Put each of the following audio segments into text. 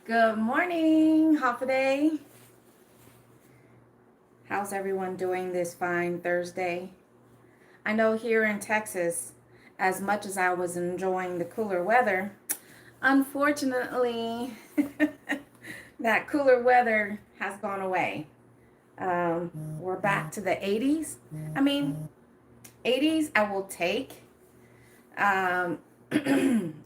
Good morning, Holiday. How's everyone doing this fine Thursday? I know here in Texas, as much as I was enjoying the cooler weather, unfortunately, that cooler weather has gone away. We're back to the 80s. I mean, 80s I will take um,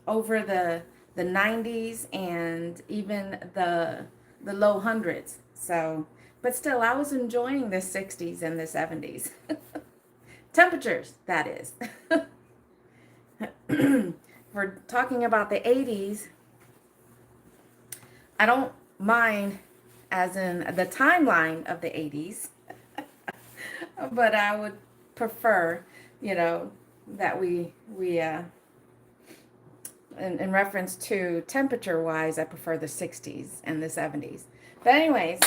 over the 90s and even the low hundreds. So, but still, I was enjoying the 60s and the 70s temperatures. That is. For talking about the 80s, I don't mind, as in the timeline of the 80s, but I would prefer, that we in reference to temperature wise, I prefer the 60s and the 70s. But anyways,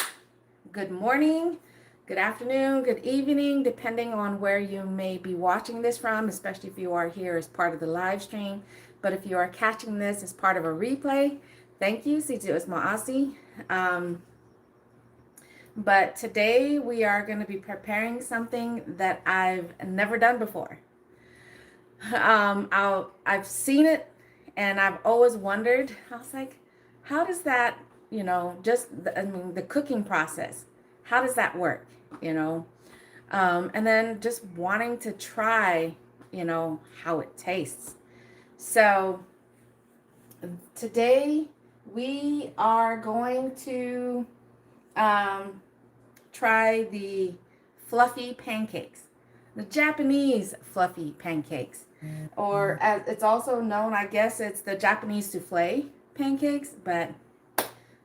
good morning, good afternoon, good evening, depending on where you may be watching this from, especially if you are here as part of the live stream. But if you are catching this as part of a replay, thank you. Situ is Maasi. But today we are going to be preparing something that I've never done before. I've seen it and I've always wondered. I was like, how does that, the cooking process, how does that work, and then just wanting to try, how it tastes. So today we are going to try the fluffy pancakes, the Japanese fluffy pancakes, or as it's also known, I guess it's the Japanese souffle pancakes, but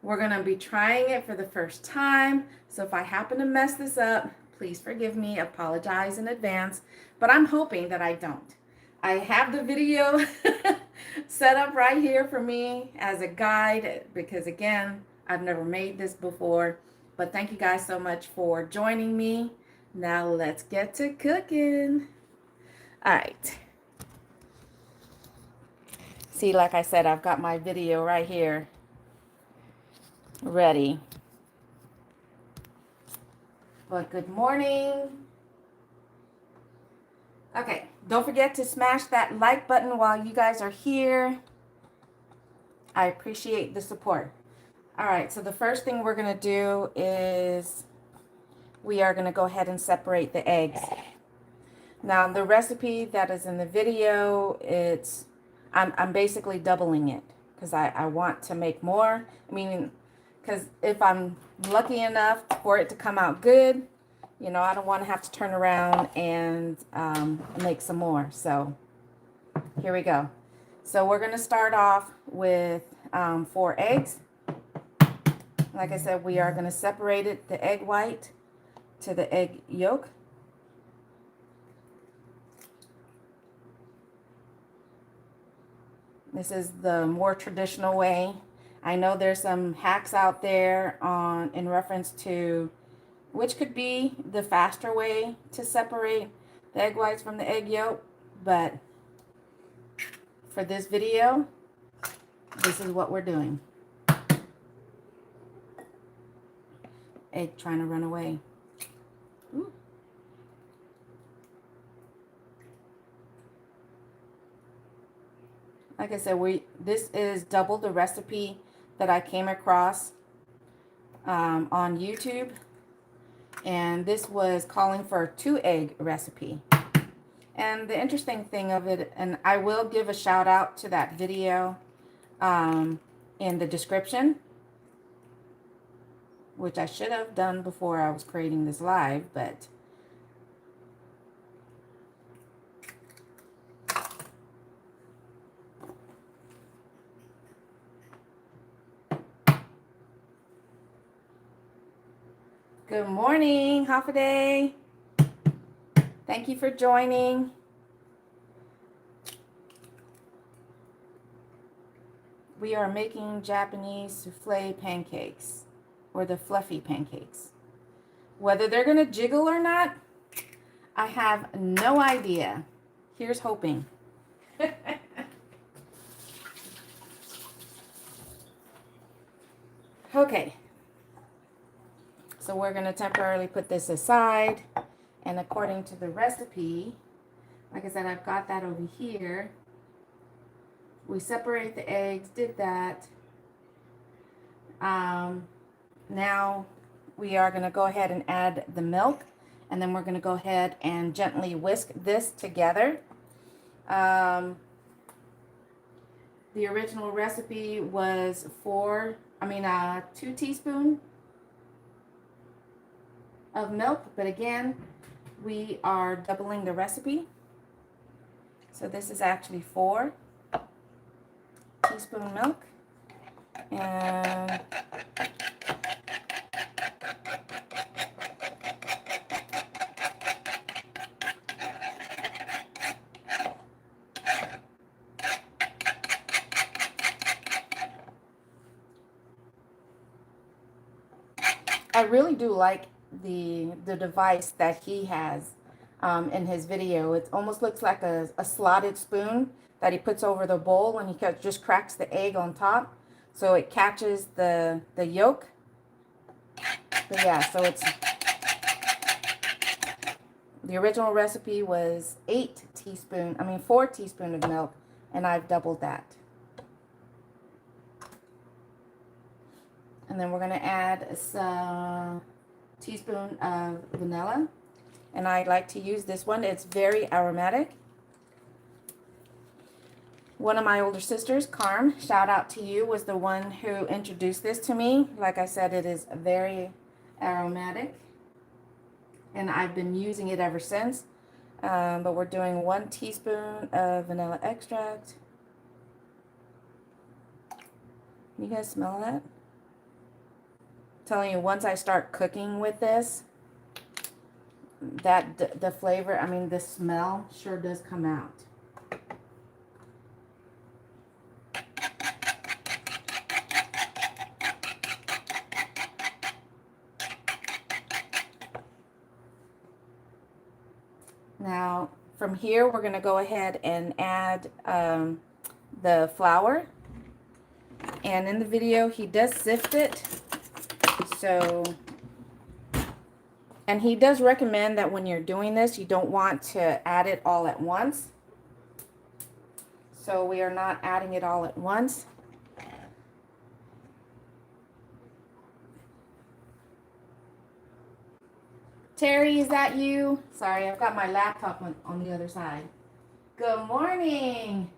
we're going to be trying it for the first time. So if I happen to mess this up, please forgive me, apologize in advance, but I'm hoping that I don't. I have the video set up right here for me as a guide because, again, I've never made this before. But thank you guys so much for joining me. Now let's get to cooking. All right. See, like I said, I've got my video right here ready. But good morning. Okay, don't forget to smash that like button while you guys are here. I appreciate the support. All right, so the first thing we're going to do is we are going to go ahead and separate the eggs. Now, the recipe that is in the video, I'm basically doubling it because I want to make more. I mean, because if I'm lucky enough for it to come out good, I don't want to have to turn around and make some more. So here we go. So we're going to start off with 4 eggs. Like I said, we are going to separate it, the egg white to the egg yolk. This is the more traditional way. I know there's some hacks out there in reference to which could be the faster way to separate the egg whites from the egg yolk, but for this video, this is what we're doing. Egg trying to run away. Ooh. Like I said, this is double the recipe that I came across on YouTube, and this was calling for a 2-egg recipe. And the interesting thing of it, and I will give a shout out to that video in the description, which I should have done before I was creating this live, but good morning, Hafaday. Thank you for joining. We are making Japanese souffle pancakes, or the fluffy pancakes. Whether they're going to jiggle or not, I have no idea. Here's hoping. Okay, so we're going to temporarily put this aside, and according to the recipe, like I said, I've got that over here. We separate the eggs, did that. Now we are going to go ahead and add the milk, and then we're going to go ahead and gently whisk this together. The original recipe was 2 teaspoons of milk, but again, we are doubling the recipe. So this is actually 4 teaspoon milk. And I really do like the device that he has in his video. It almost looks like a slotted spoon that he puts over the bowl, and he just cracks the egg on top, so it catches the yolk. But yeah, so it's the original recipe was 4 teaspoons of milk, and I've doubled that. And then we're going to add a teaspoon of vanilla. And I like to use this one. It's very aromatic. One of my older sisters, Carm, shout out to you, was the one who introduced this to me. Like I said, it is very aromatic. And I've been using it ever since. But we're doing 1 teaspoon of vanilla extract. You guys smell that? Telling you, once I start cooking with this, that the flavor, I mean the smell sure does come out. Now from here we're going to go ahead and add the flour, and in the video he does sift it. So, and he does recommend that when you're doing this, you don't want to add it all at once. So we are not adding it all at once. Terry, is that you? Sorry, I've got my laptop on the other side. Good morning.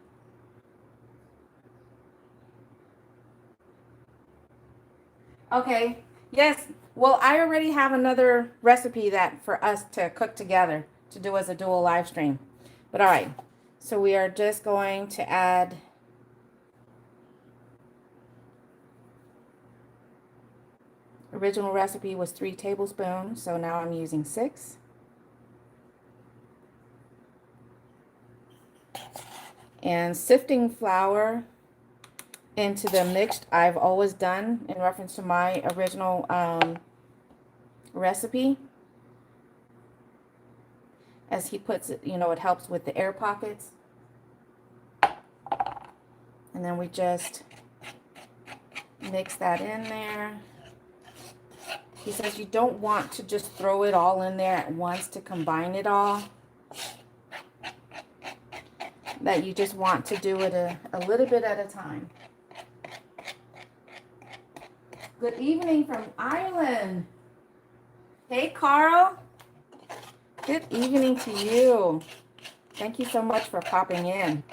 Okay. Yes. Well, I already have another recipe that for us to cook together to do as a dual live stream. But all right. So we are just going to add original recipe was 3 tablespoons, so now I'm using 6. And sifting flour into the mixed, I've always done in reference to my original recipe. As he puts it, you know, it helps with the air pockets. And then we just mix that in there. He says you don't want to just throw it all in there at once to combine it all. That you just want to do it a little bit at a time. Good evening from Ireland. Hey, Carl. Good evening to you. Thank you so much for popping in.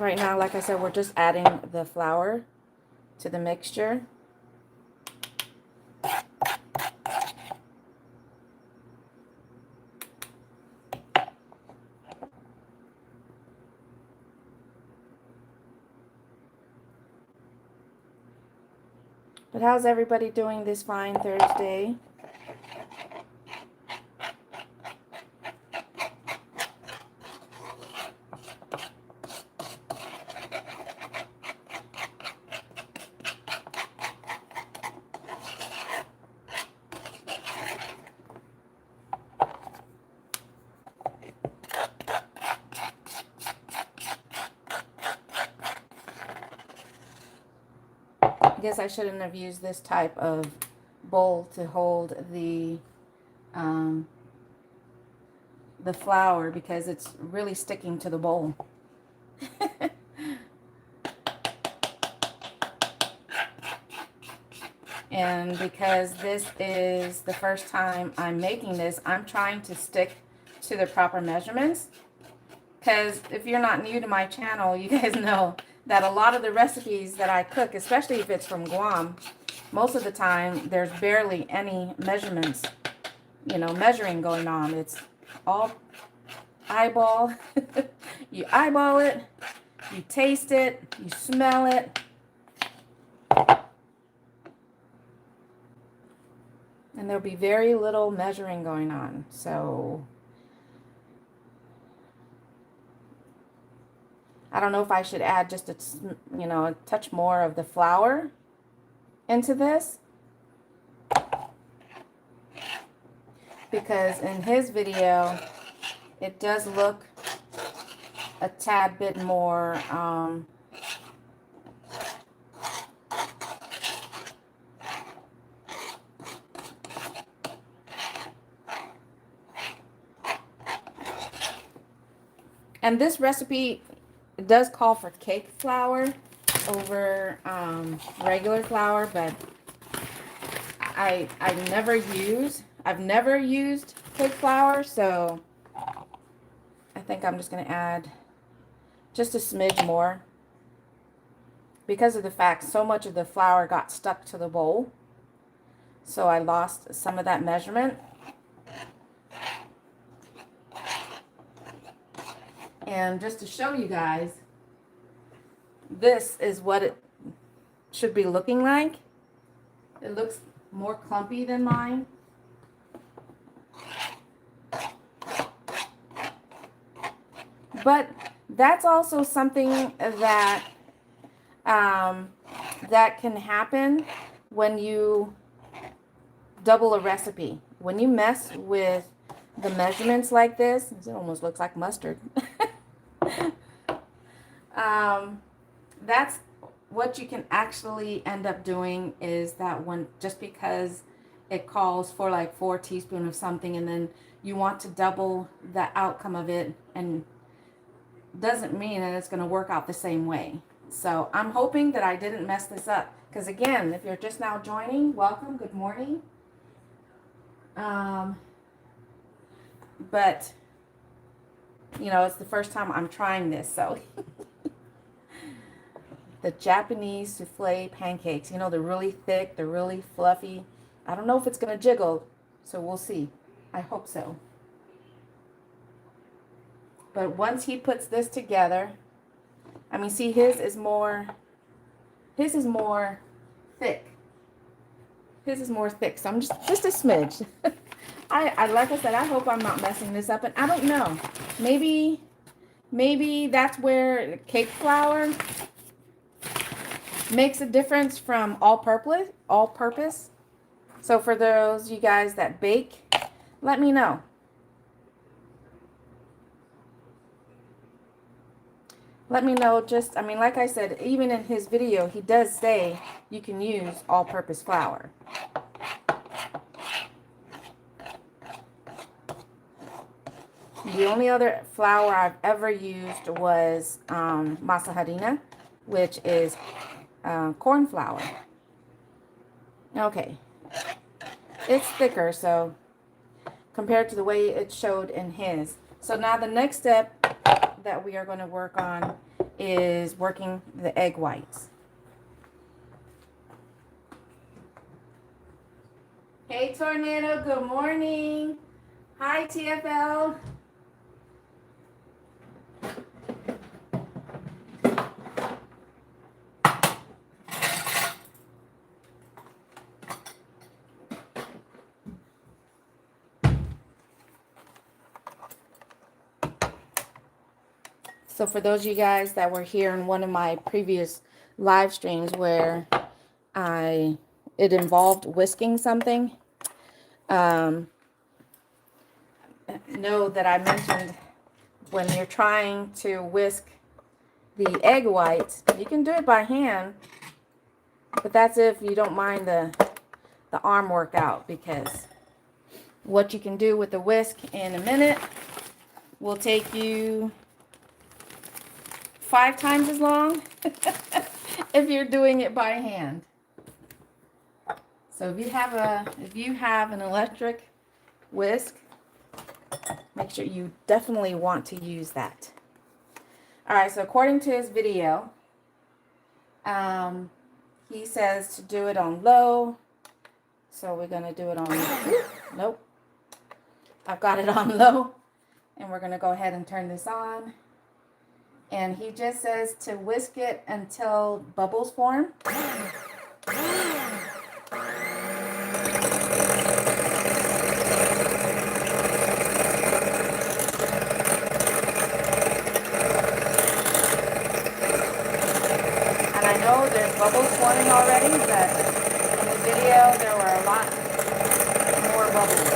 Right now, like I said, we're just adding the flour to the mixture. But how's everybody doing this fine Thursday? guess I shouldn't have used this type of bowl to hold the flour because it's really sticking to the bowl. And because this is the first time I'm making this, I'm trying to stick to the proper measurements. Because if you're not new to my channel, you guys know that a lot of the recipes that I cook, especially if it's from Guam, most of the time there's barely any measurements, you know, measuring going on. It's all eyeball. You eyeball it, you taste it, you smell it. And there'll be very little measuring going on. So I don't know if I should add just a, you know, a touch more of the flour into this. Because in his video, it does look a tad bit more and this recipe does call for cake flour over regular flour, but I've never used cake flour, so I think I'm just going to add just a smidge more because of the fact so much of the flour got stuck to the bowl, so I lost some of that measurement. And just to show you guys, this is what it should be looking like. It looks more clumpy than mine. But that's also something that that can happen when you double a recipe. When you mess with the measurements like this, it almost looks like mustard. That's what you can actually end up doing, is that when, just because it calls for like 4 teaspoons of something and then you want to double the outcome of it, and doesn't mean that it's going to work out the same way. So I'm hoping that I didn't mess this up, because again, if you're just now joining, welcome, good morning. But you know, it's the first time I'm trying this, so the Japanese souffle pancakes, you know, they're really thick, they're really fluffy. I don't know if it's going to jiggle, so we'll see. I hope so. But once he puts this together, I mean, see, his is more thick. His is more thick, so I'm just a smidge. I like I said, I hope I'm not messing this up, and I don't know. Maybe that's where cake flour makes a difference from all-purpose. So for those you guys that bake, let me know. Let me know. Just, I mean, like I said, even in his video, he does say you can use all-purpose flour. The only other flour I've ever used was masa harina, which is corn flour. Okay. It's thicker, so compared to the way it showed in his. So now the next step that we are going to work on is working the egg whites. Hey Tornado, good morning. Hi TFL. So for those of you guys that were here in one of my previous live streams where it involved whisking something, know that I mentioned when you're trying to whisk the egg whites, you can do it by hand, But that's if you don't mind the arm workout, because what you can do with the whisk in a minute will take you 5 times as long if you're doing it by hand. So if you have an electric whisk, make sure you definitely want to use that. All right, so according to his video, he says to do it on low. So we're going to do it on, nope. I've got it on low. And we're going to go ahead and turn this on. And he just says to whisk it until bubbles form. And I know there's bubbles forming already, but in the video there were a lot more bubbles.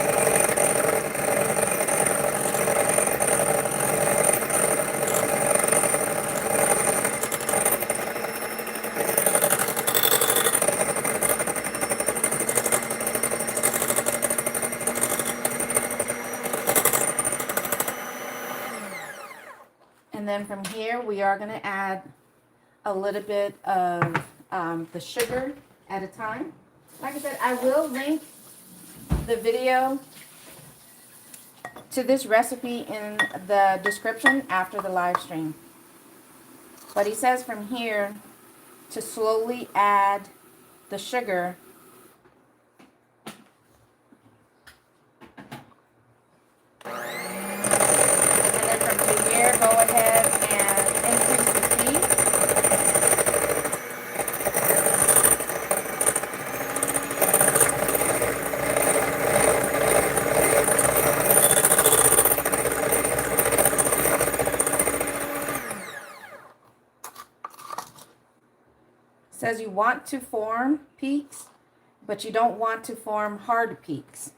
And then from here, we are going to add a little bit of the sugar at a time. Like I said, I will link the video to this recipe in the description after the live stream. But he says from here to slowly add the sugar . Go ahead and increase the speed. It says you want to form peaks, but you don't want to form hard peaks.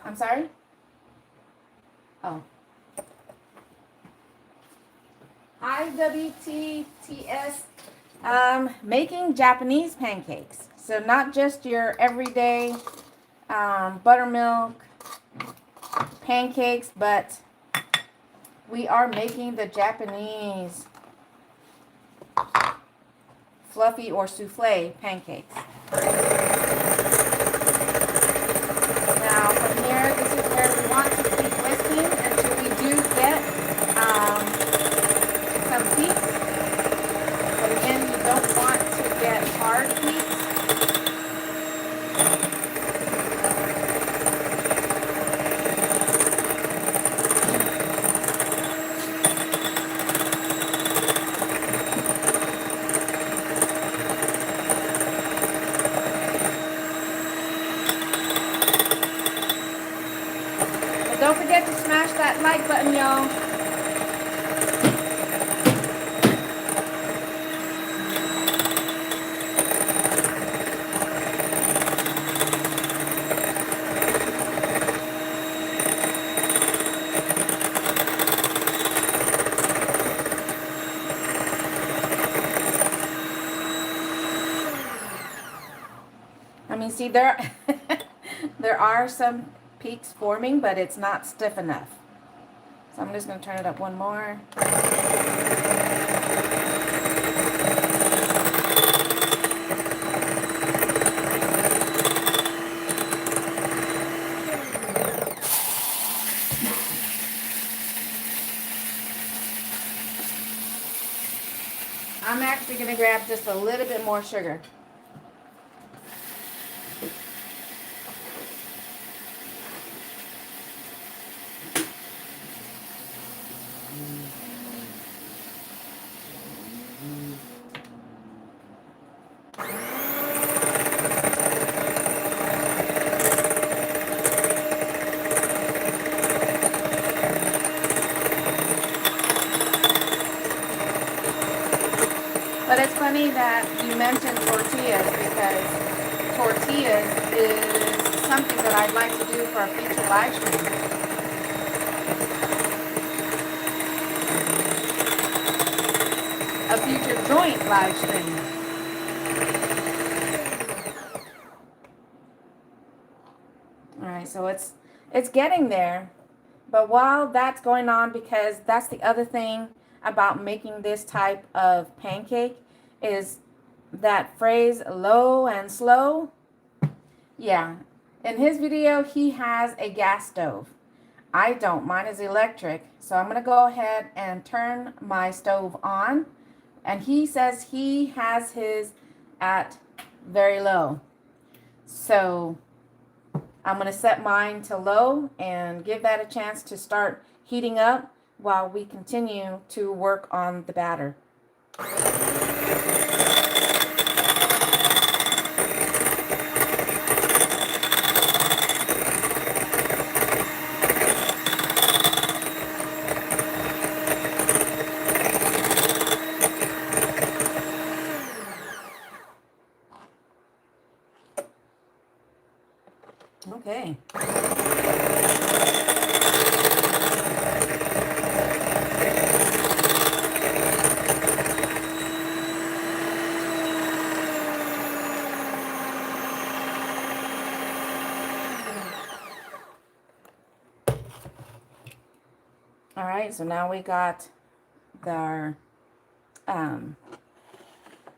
I'm sorry? Oh. Hi, WTTS. Making Japanese pancakes. So not just your everyday buttermilk pancakes, but we are making the Japanese fluffy or souffle pancakes. Now from here, this is where we want to keep whisking until we do get some peaks. But again, you don't want to get hard peaks. Don't forget to smash that like button, y'all. I mean, see, there are some peaks forming, but it's not stiff enough. So I'm just going to turn it up one more. I'm actually going to grab just a little bit more sugar. But it's funny that you mentioned tortillas because tortillas is something that I'd like to do for a future live stream. A future joint live stream. All right, so it's getting there. But while that's going on, because that's the other thing about making this type of pancake is that phrase low and slow. Yeah, in his video, he has a gas stove. I don't. Mine is electric. So I'm going to go ahead and turn my stove on. And he says he has his at very low. So I'm going to set mine to low and give that a chance to start heating up while we continue to work on the batter. Okay. All right, so now we got our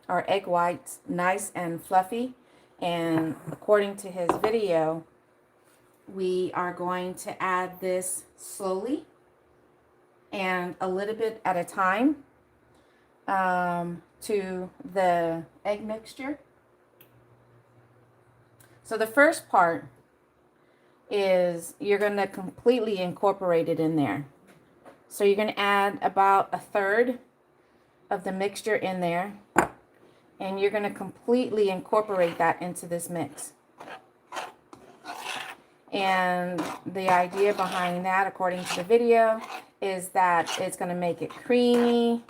egg whites nice and fluffy, and according to his video, we are going to add this slowly and a little bit at a time to the egg mixture. So the first part is you're going to completely incorporate it in there. So you're going to add about a third of the mixture in there, and you're going to completely incorporate that into this mix. And the idea behind that, according to the video, is that it's going to make it creamy.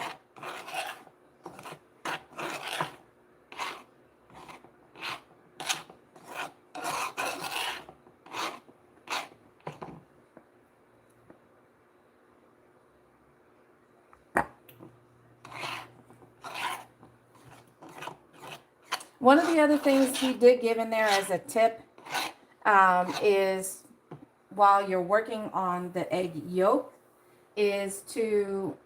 One of the other things he did give in there as a tip is while you're working on the egg yolk is to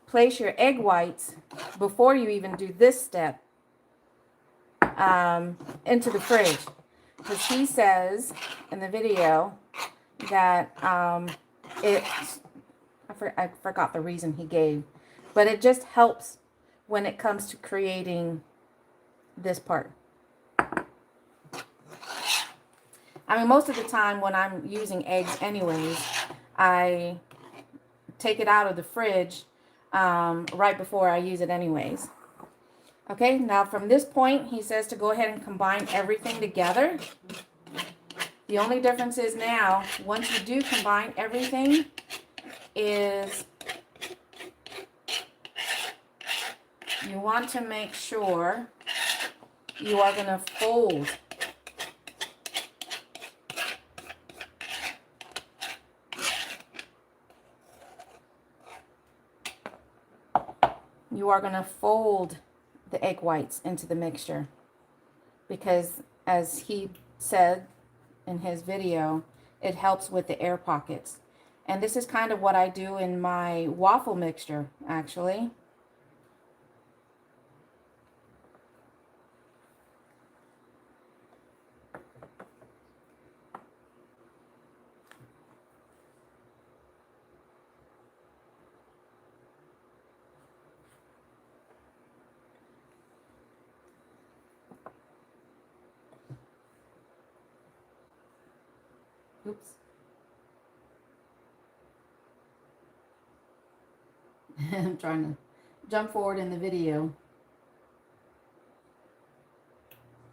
place your egg whites before you even do this step into the fridge, because he says in the video that I forgot the reason he gave, but it just helps when it comes to creating this part. I mean, most of the time when I'm using eggs anyways, I take it out of the fridge right before I use it anyways. Okay, now from this point, he says to go ahead and combine everything together. The only difference is now, once you do combine everything, is you want to make sure you are going to fold the egg whites into the mixture, because as he said in his video, it helps with the air pockets. And this is kind of what I do in my waffle mixture, actually. Oops. I'm trying to jump forward in the video.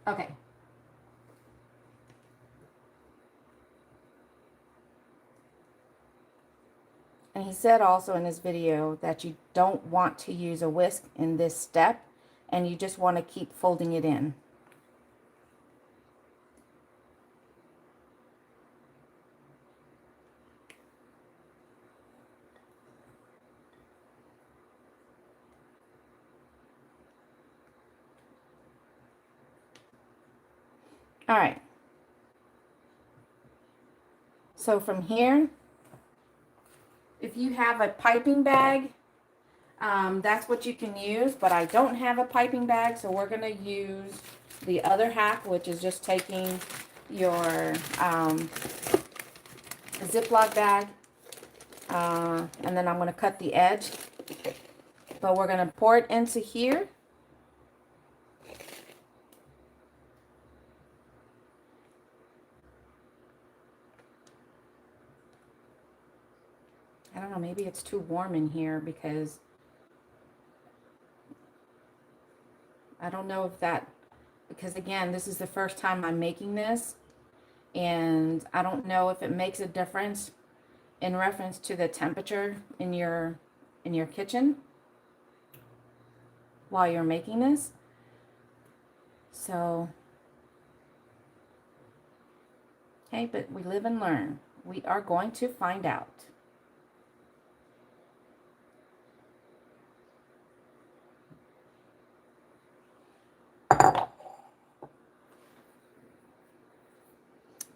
Okay. And he said also in his video that you don't want to use a whisk in this step, and you just want to keep folding it in. All right. So from here, if you have a piping bag, that's what you can use, but I don't have a piping bag, so we're going to use the other half, which is just taking your Ziploc bag, and then I'm going to cut the edge, but we're going to pour it into here. I don't know, maybe it's too warm in here because I don't know if that, because again, this is the first time I'm making this, and I don't know if it makes a difference in reference to the temperature in your kitchen while you're making this. So, hey, but we live and learn. We are going to find out.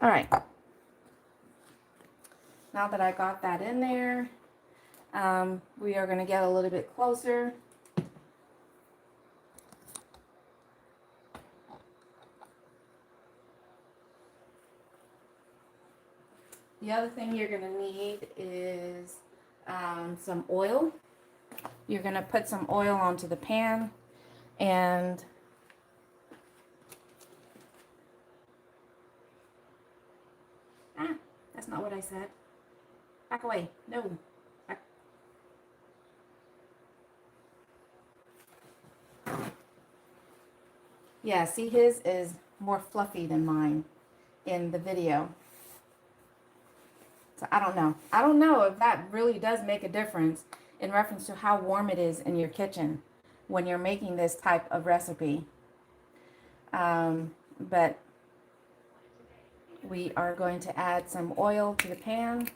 All right. Now that I got that in there, we are going to get a little bit closer. The other thing you're going to need is some oil. You're going to put some oil onto the pan, and that's not what I said. Back away. No. Back. Yeah, see, his is more fluffy than mine in the video. So I don't know. I don't know if that really does make a difference in reference to how warm it is in your kitchen when you're making this type of recipe. But we are going to add some oil to the pan.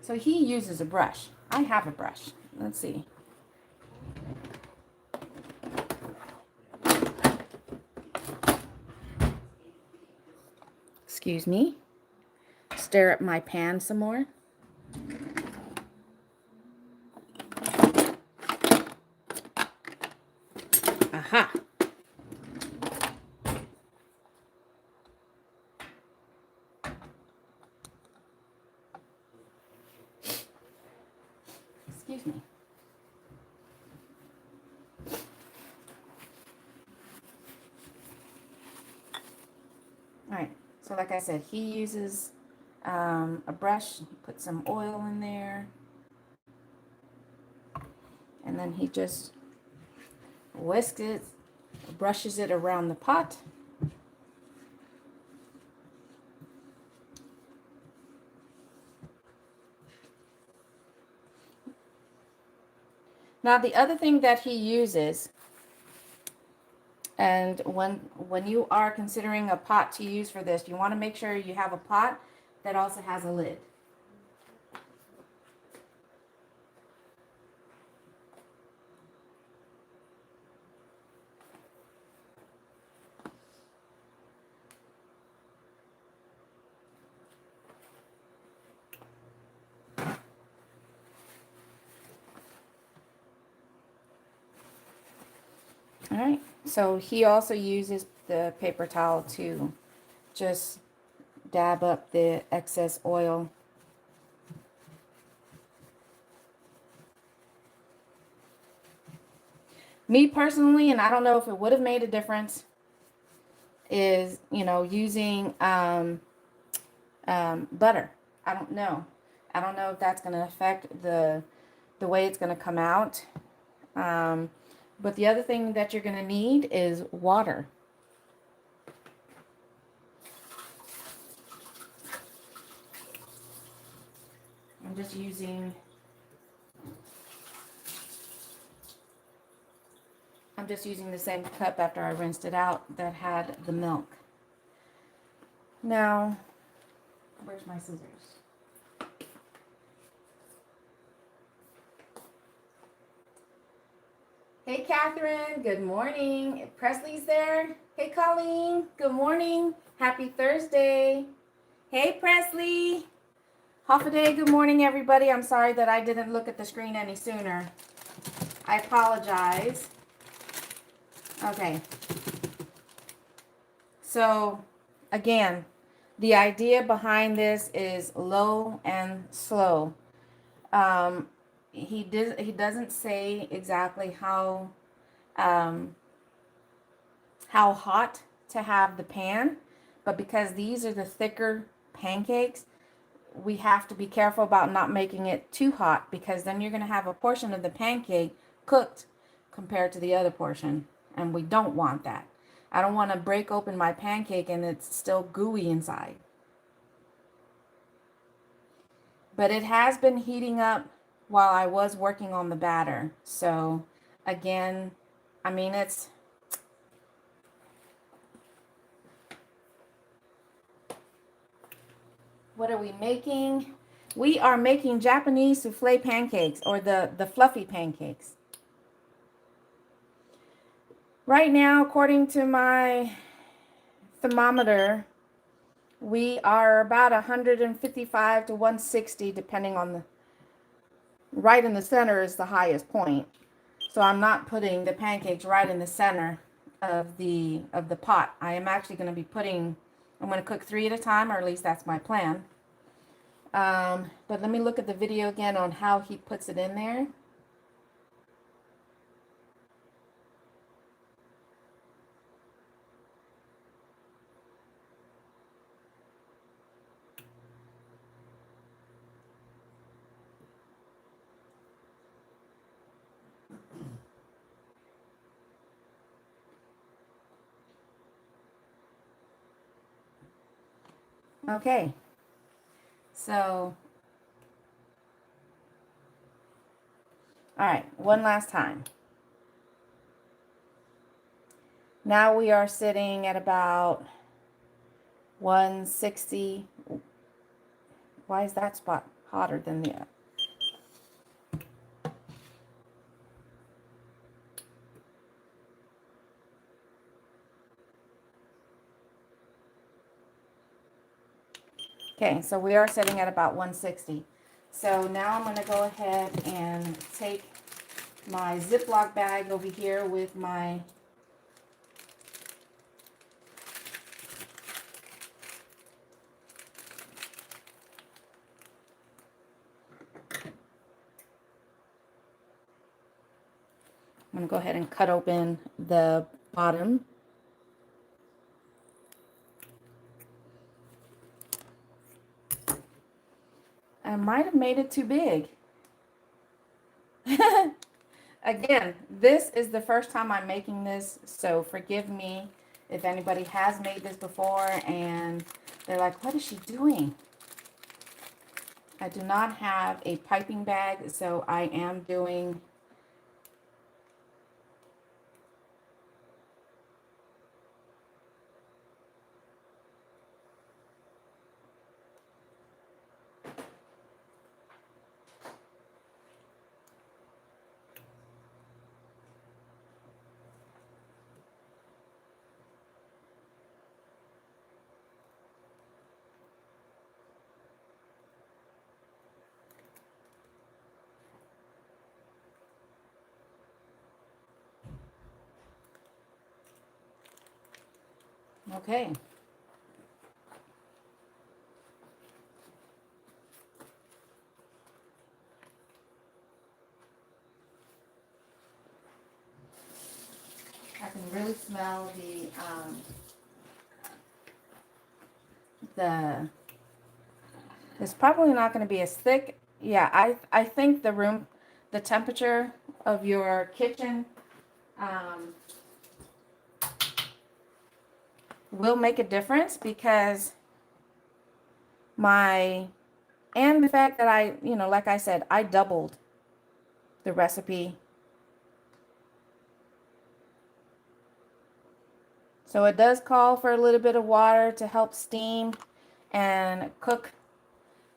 So he uses a brush. I have a brush. Let's see. Excuse me. Stir up my pan some more. Aha. Excuse me. All right. So like I said, he uses a brush. He puts some oil in there. And then he just whisks it, brushes it around the pot. Now the other thing that he uses, and when you are considering a pot to use for this, you want to make sure you have a pot that also has a lid. All right, so he also uses the paper towel to just dab up the excess oil. Me personally, and I don't know if it would have made a difference, is, using butter. I don't know. I don't know if that's going to affect the way it's going to come out. But the other thing that you're going to need is water. just using the same cup after I rinsed it out that had the milk. Now, where's my scissors? Hey, Catherine. Good morning. Presley's there. Hey, Colleen. Good morning. Happy Thursday. Hey, Presley. Hoffaday, good morning, everybody. I'm sorry that I didn't look at the screen any sooner. I apologize. Okay. So, again, the idea behind this is low and slow. He doesn't say exactly how hot to have the pan, but because these are the thicker pancakes, we have to be careful about not making it too hot, because then you're going to have a portion of the pancake cooked compared to the other portion, and we don't want that. I don't want to break open my pancake and it's still gooey inside. But it has been heating up while I was working on the batter. So again, I mean, what are we making? We are making Japanese souffle pancakes, or the fluffy pancakes. Right now, according to my thermometer, we are about 155 to 160, depending on the, right in the center is the highest point. So I'm not putting the pancakes right in the center of the pot. I am actually going to be I'm going to cook 3 at a time, or at least that's my plan. But let me look at the video again on how he puts it in there. Okay, so, all right, one last time. Now we are sitting at about 160. Why is that spot hotter than the other? Okay, so we are sitting at about 160. So now I'm going to go ahead and take my Ziploc bag over here with my I'm going to go ahead and cut open the bottom. I might have made it too big. Again, this is the first time I'm making this, so forgive me if anybody has made this before and they're like, what is she doing? I do not have a piping bag, so I am doing okay. I can really smell it's probably not going to be as thick. Yeah, I think the temperature of your kitchen will make a difference, because my And the fact that I, like I said, I doubled the recipe. So it does call for a little bit of water to help steam and cook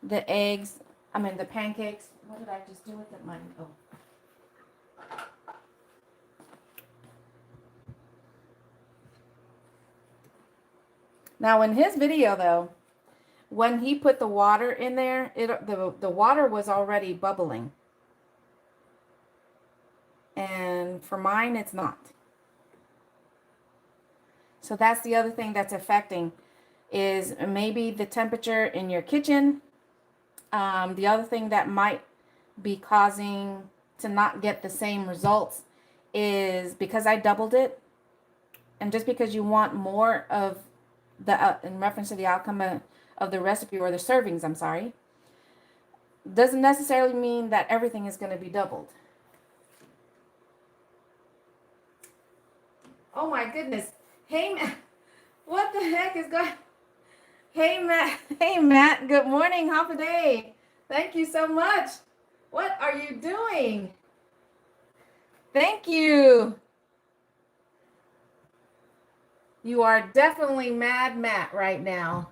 the eggs. I mean, the pancakes. What did I just do with it? Mine. Oh. Now in his video though, when he put the water in there, the water was already bubbling. And for mine, it's not. So that's the other thing that's affecting is maybe the temperature in your kitchen. The other thing that might be causing to not get the same results is because I doubled it, and just because you want more of the in reference to the outcome of the recipe or the servings, I'm sorry, doesn't necessarily mean that everything is going to be doubled. Oh my goodness. Hey, Matt. What the heck is going? Hey, Matt. Hey, Matt. Good morning. Half a day. Thank you so much. What are you doing? Thank you. You are definitely mad, Matt, right now.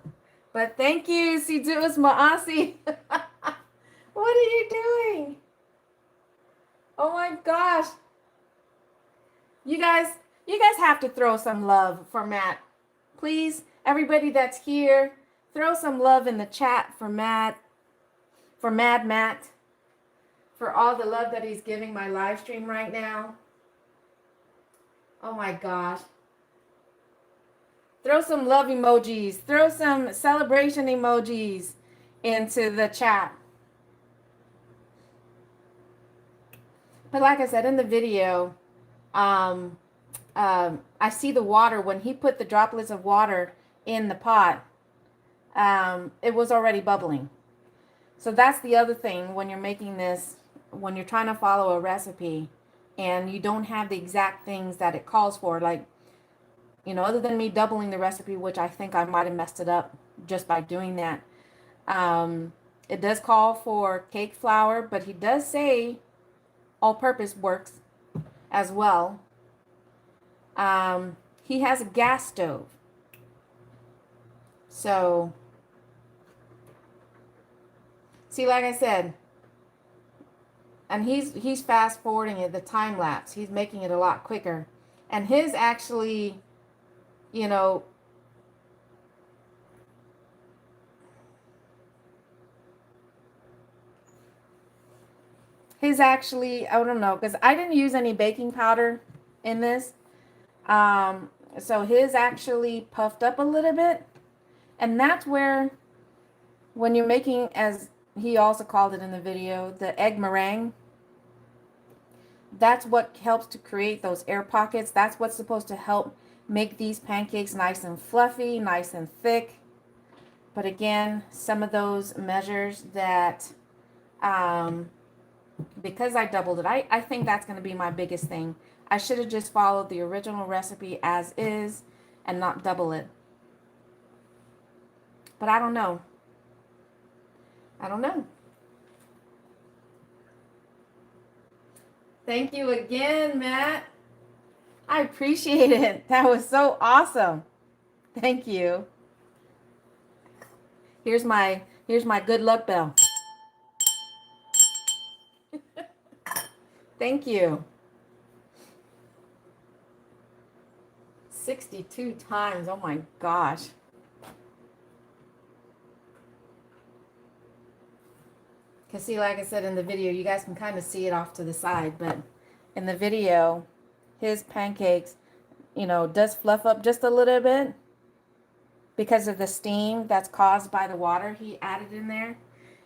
But thank you, Sidus Maasi. What are you doing? Oh my gosh. You guys have to throw some love for Matt. Please, everybody that's here, throw some love in the chat for Matt, for Mad Matt, for all the love that he's giving my live stream right now. Oh my gosh. Throw some love emojis, throw some celebration emojis into the chat. But like I said in the video, I see the water. When he put the droplets of water in the pot, it was already bubbling. So that's the other thing when you're making this, when you're trying to follow a recipe and you don't have the exact things that it calls for, like, other than me doubling the recipe, which I think I might have messed it up just by doing that. It does call for cake flour, but he does say all-purpose works as well. He has a gas stove. So, see, like I said, and he's fast forwarding it, the time lapse. He's making it a lot quicker. And his actually, I don't know, because I didn't use any baking powder in this. So his actually puffed up a little bit. And that's where, when you're making, as he also called it in the video, the egg meringue, that's what helps to create those air pockets. That's what's supposed to help make these pancakes nice and fluffy, nice and thick. But again, some of those measures that, because I doubled it, I think that's going to be my biggest thing. I should have just followed the original recipe as is and not double it. But I don't know. Thank you again, Matt. I appreciate it. That was so awesome. Thank you. Here's my good luck bell. Thank you. 62 times. Oh my gosh. Because see, like I said in the video, you guys can kind of see it off to the side, but in the video, his pancakes, does fluff up just a little bit because of the steam that's caused by the water he added in there.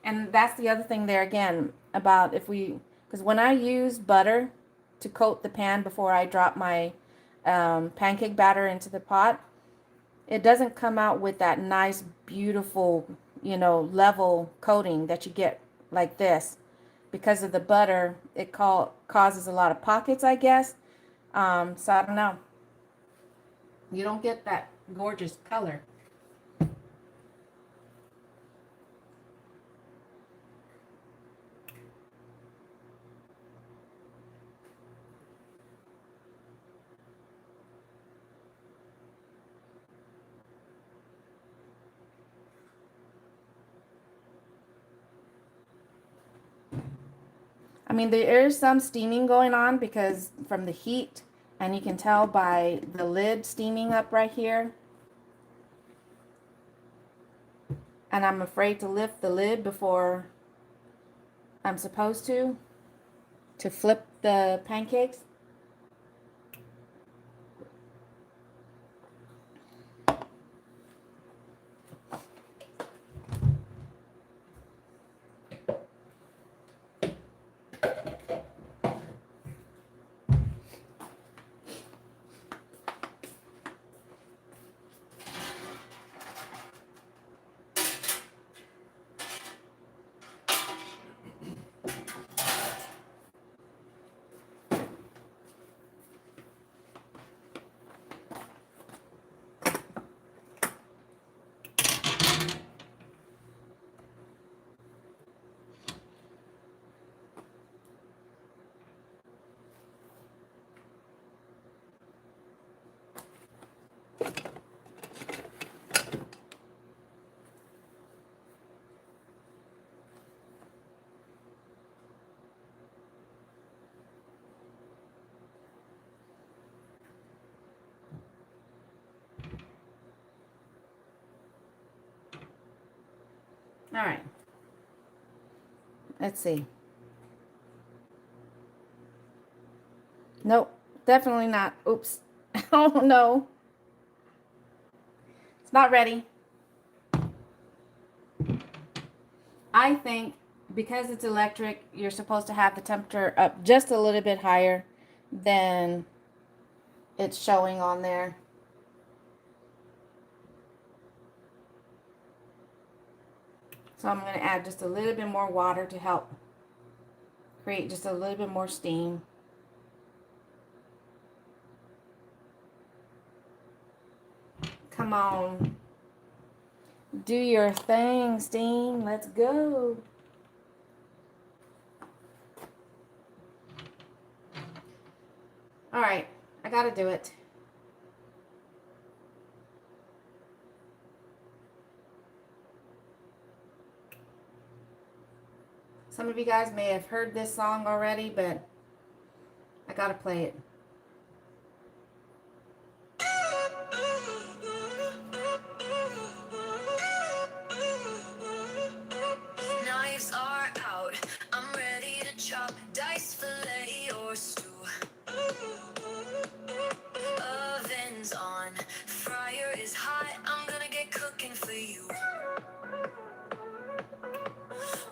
And that's the other thing there again about because when I use butter to coat the pan before I drop my pancake batter into the pot, it doesn't come out with that nice, beautiful, level coating that you get like this. Because of the butter, it causes a lot of pockets, I guess. So I don't know. You don't get that gorgeous color. mean, there is some steaming going on because from the heat, and you can tell by the lid steaming up right here. And I'm afraid to lift the lid before I'm supposed to flip the pancakes. All right. Let's see. Nope, definitely not. Oops. Oh no. It's not ready. I think because it's electric, you're supposed to have the temperature up just a little bit higher than it's showing on there. So I'm going to add just a little bit more water to help create just a little bit more steam. Come on. Do your thing, steam. Let's go. All right, I got to do it. Some of you guys may have heard this song already, but I got to play it. Knives are out. I'm ready to chop, dice, fillet, or stew. Oven's on, fryer is hot. I'm gonna get cooking for you.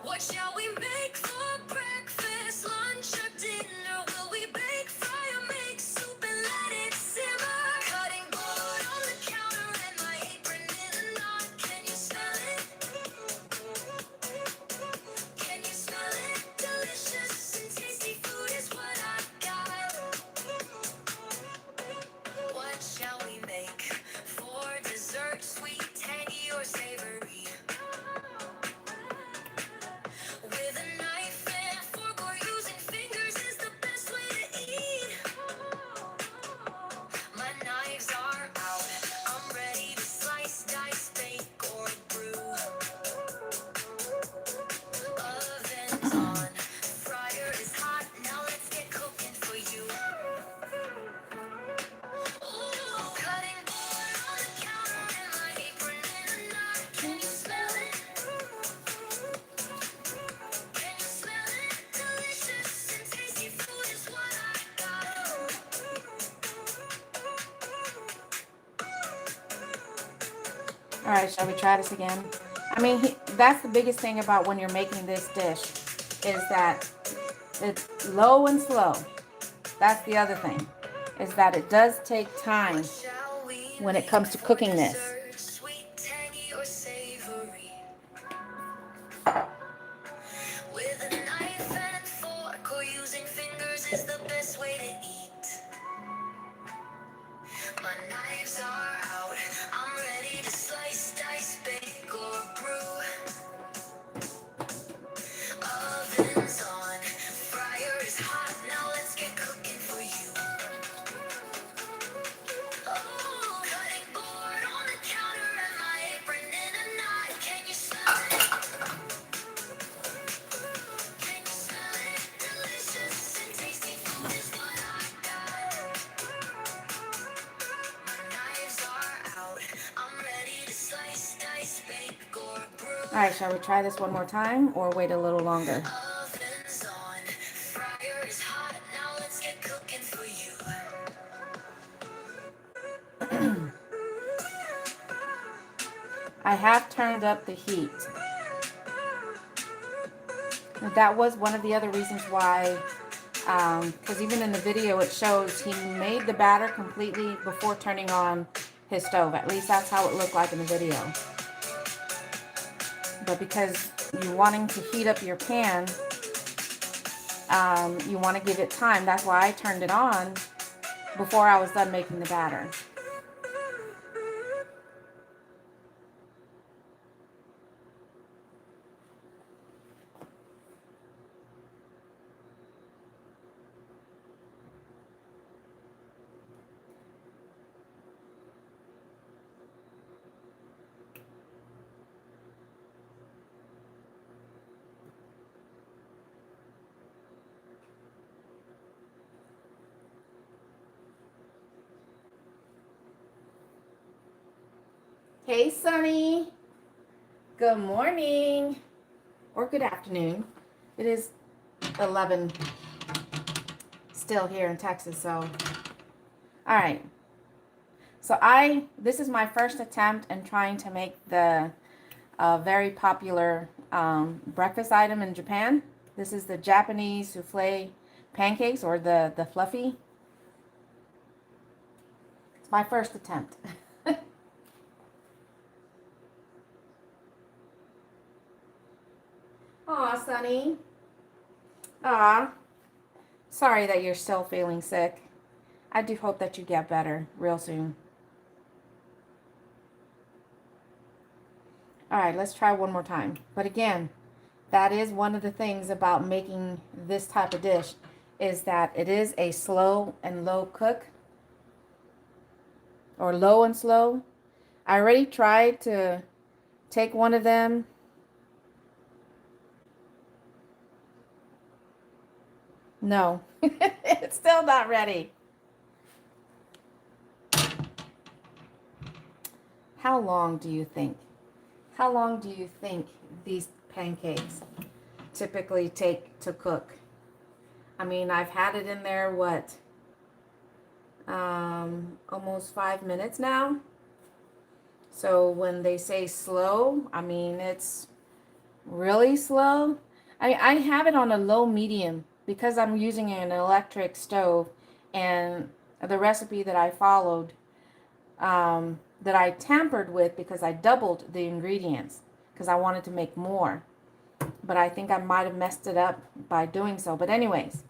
What shall we make for breakfast, lunch, or dinner? Will we bake, fry, or make soup and let it simmer? Cutting board on the counter and my apron in a knot. Can you smell it? Can you smell it? Delicious and tasty food is what I got. What shall we make for dessert? Sweet, tangy, or savory? With a knife and fork or using fingers is the best way to eat. My knives are out. I'm ready to slice, dice, bake, or brew. Oven's on. Fryer is hot. Now let's get cooking for you. Ooh, cutting board on the counter and my apron in a knot. Can you smell it? Can you smell it? Delicious and tasty food is what I got. All right, shall we try this again? I mean, that's the biggest thing about when you're making this dish is that it's low and slow. That's the other thing, is that it does take time when it comes to cooking this. Sweet, tangy, or savory? With a knife and fork or using fingers is the best way to eat. My knives are out. I'm ready to slice, dice, bake, or brew. Oven's on. Fryer is hot. Now let's get cooking for you. Oh, cutting board on the counter and my apron in a knot. Can you smell it? Can you smell it? Delicious. All right, shall we try this one more time or wait a little longer? I have turned up the heat. That was one of the other reasons why, because even in the video it shows he made the batter completely before turning on his stove. At least that's how it looked like in the video. But because you're wanting to heat up your pan, you want to give it time. That's why I turned it on before I was done making the batter. Hey, Sunny. Good morning. Or good afternoon. It is 11 still here in Texas, so. All right. So this is my first attempt in trying to make the very popular breakfast item in Japan. This is the Japanese souffle pancakes, or the fluffy. It's my first attempt. Aw, Sunny. Aw. Sorry that you're still feeling sick. I do hope that you get better real soon. All right, let's try one more time. But again, that is one of the things about making this type of dish, is that it is a slow and low cook, or low and slow. I already tried to take one of them. No, it's still not ready. How long do you think? How long do you think these pancakes typically take to cook? I mean, I've had it in there, what? Almost 5 minutes now. So when they say slow, I mean, it's really slow. I have it on a low medium because I'm using an electric stove, and the recipe that I followed, that I tampered with because I doubled the ingredients because I wanted to make more. But I think I might have messed it up by doing so. But anyways,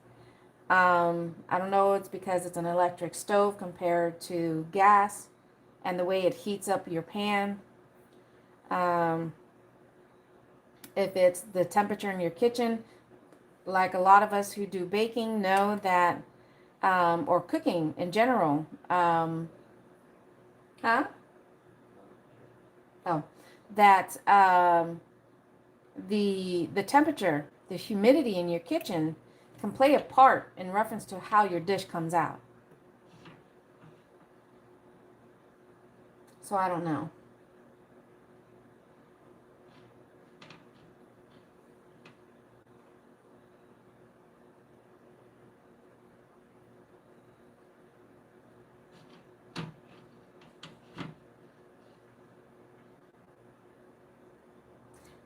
I don't know, it's because it's an electric stove compared to gas and the way it heats up your pan. If it's the temperature in your kitchen, like a lot of us who do baking know that, or cooking in general, that the temperature, the humidity in your kitchen can play a part in reference to how your dish comes out. So I don't know.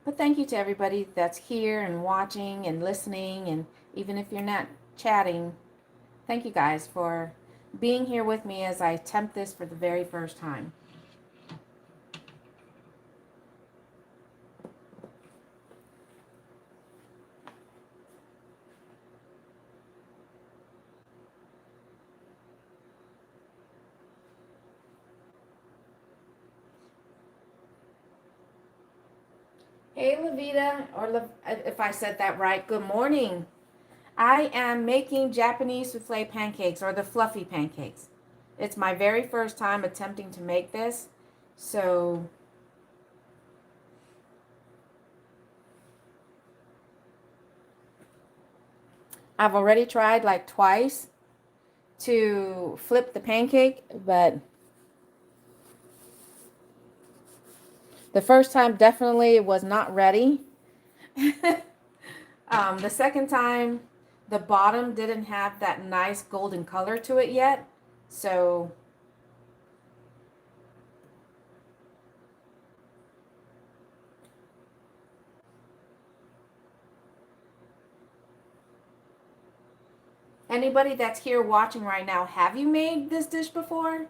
But thank you to everybody that's here and watching and listening, and even if you're not chatting, thank you guys for being here with me as I attempt this for the very first time. Hey, Levita, or if I said that right, good morning. I am making Japanese souffle pancakes, or the fluffy pancakes. It's my very first time attempting to make this, so I've already tried like twice to flip the pancake, but The first time definitely was not ready. The second time, the bottom didn't have that nice golden color to it yet. So anybody that's here watching right now, have you made this dish before?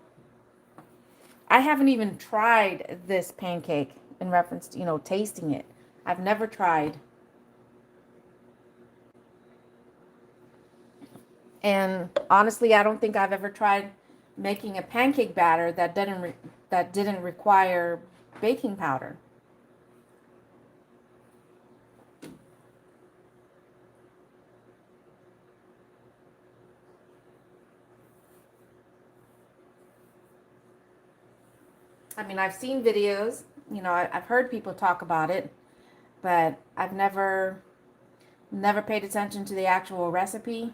I haven't even tried this pancake in reference to, tasting it. I've never tried. And honestly, I don't think I've ever tried making a pancake batter that didn't require baking powder. I mean, I've seen videos, I've heard people talk about it, but I've never paid attention to the actual recipe.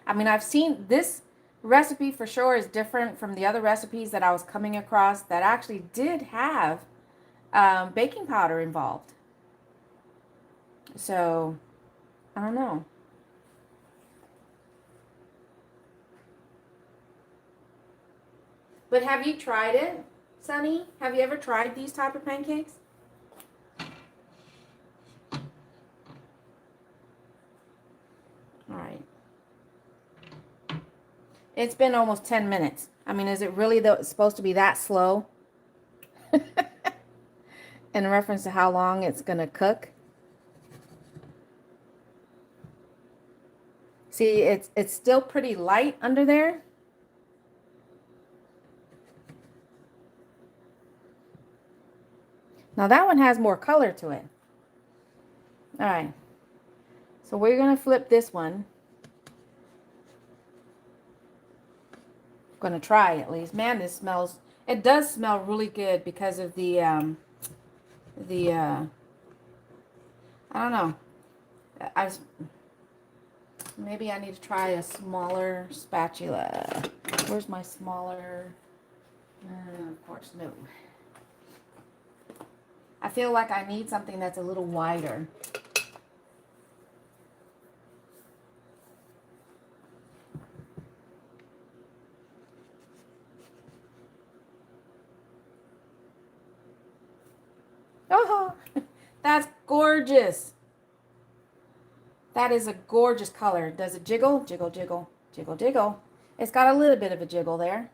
I mean, I've seen this recipe for sure is different from the other recipes that I was coming across that actually did have baking powder involved. So, I don't know. But have you tried it, Sunny? Have you ever tried these type of pancakes? All right. It's been almost 10 minutes. I mean, is it really supposed to be that slow? In reference to how long it's going to cook? See, it's still pretty light under there. Now that one has more color to it. All right. So we're going to flip this one. I'm going to try at least. Man, it does smell really good because of I don't know. Maybe I need to try a smaller spatula. Where's my smaller? Of course, no. I feel like I need something that's a little wider. Oh, that's gorgeous. That is a gorgeous color. Does it jiggle? Jiggle, jiggle, jiggle, jiggle. It's got a little bit of a jiggle there.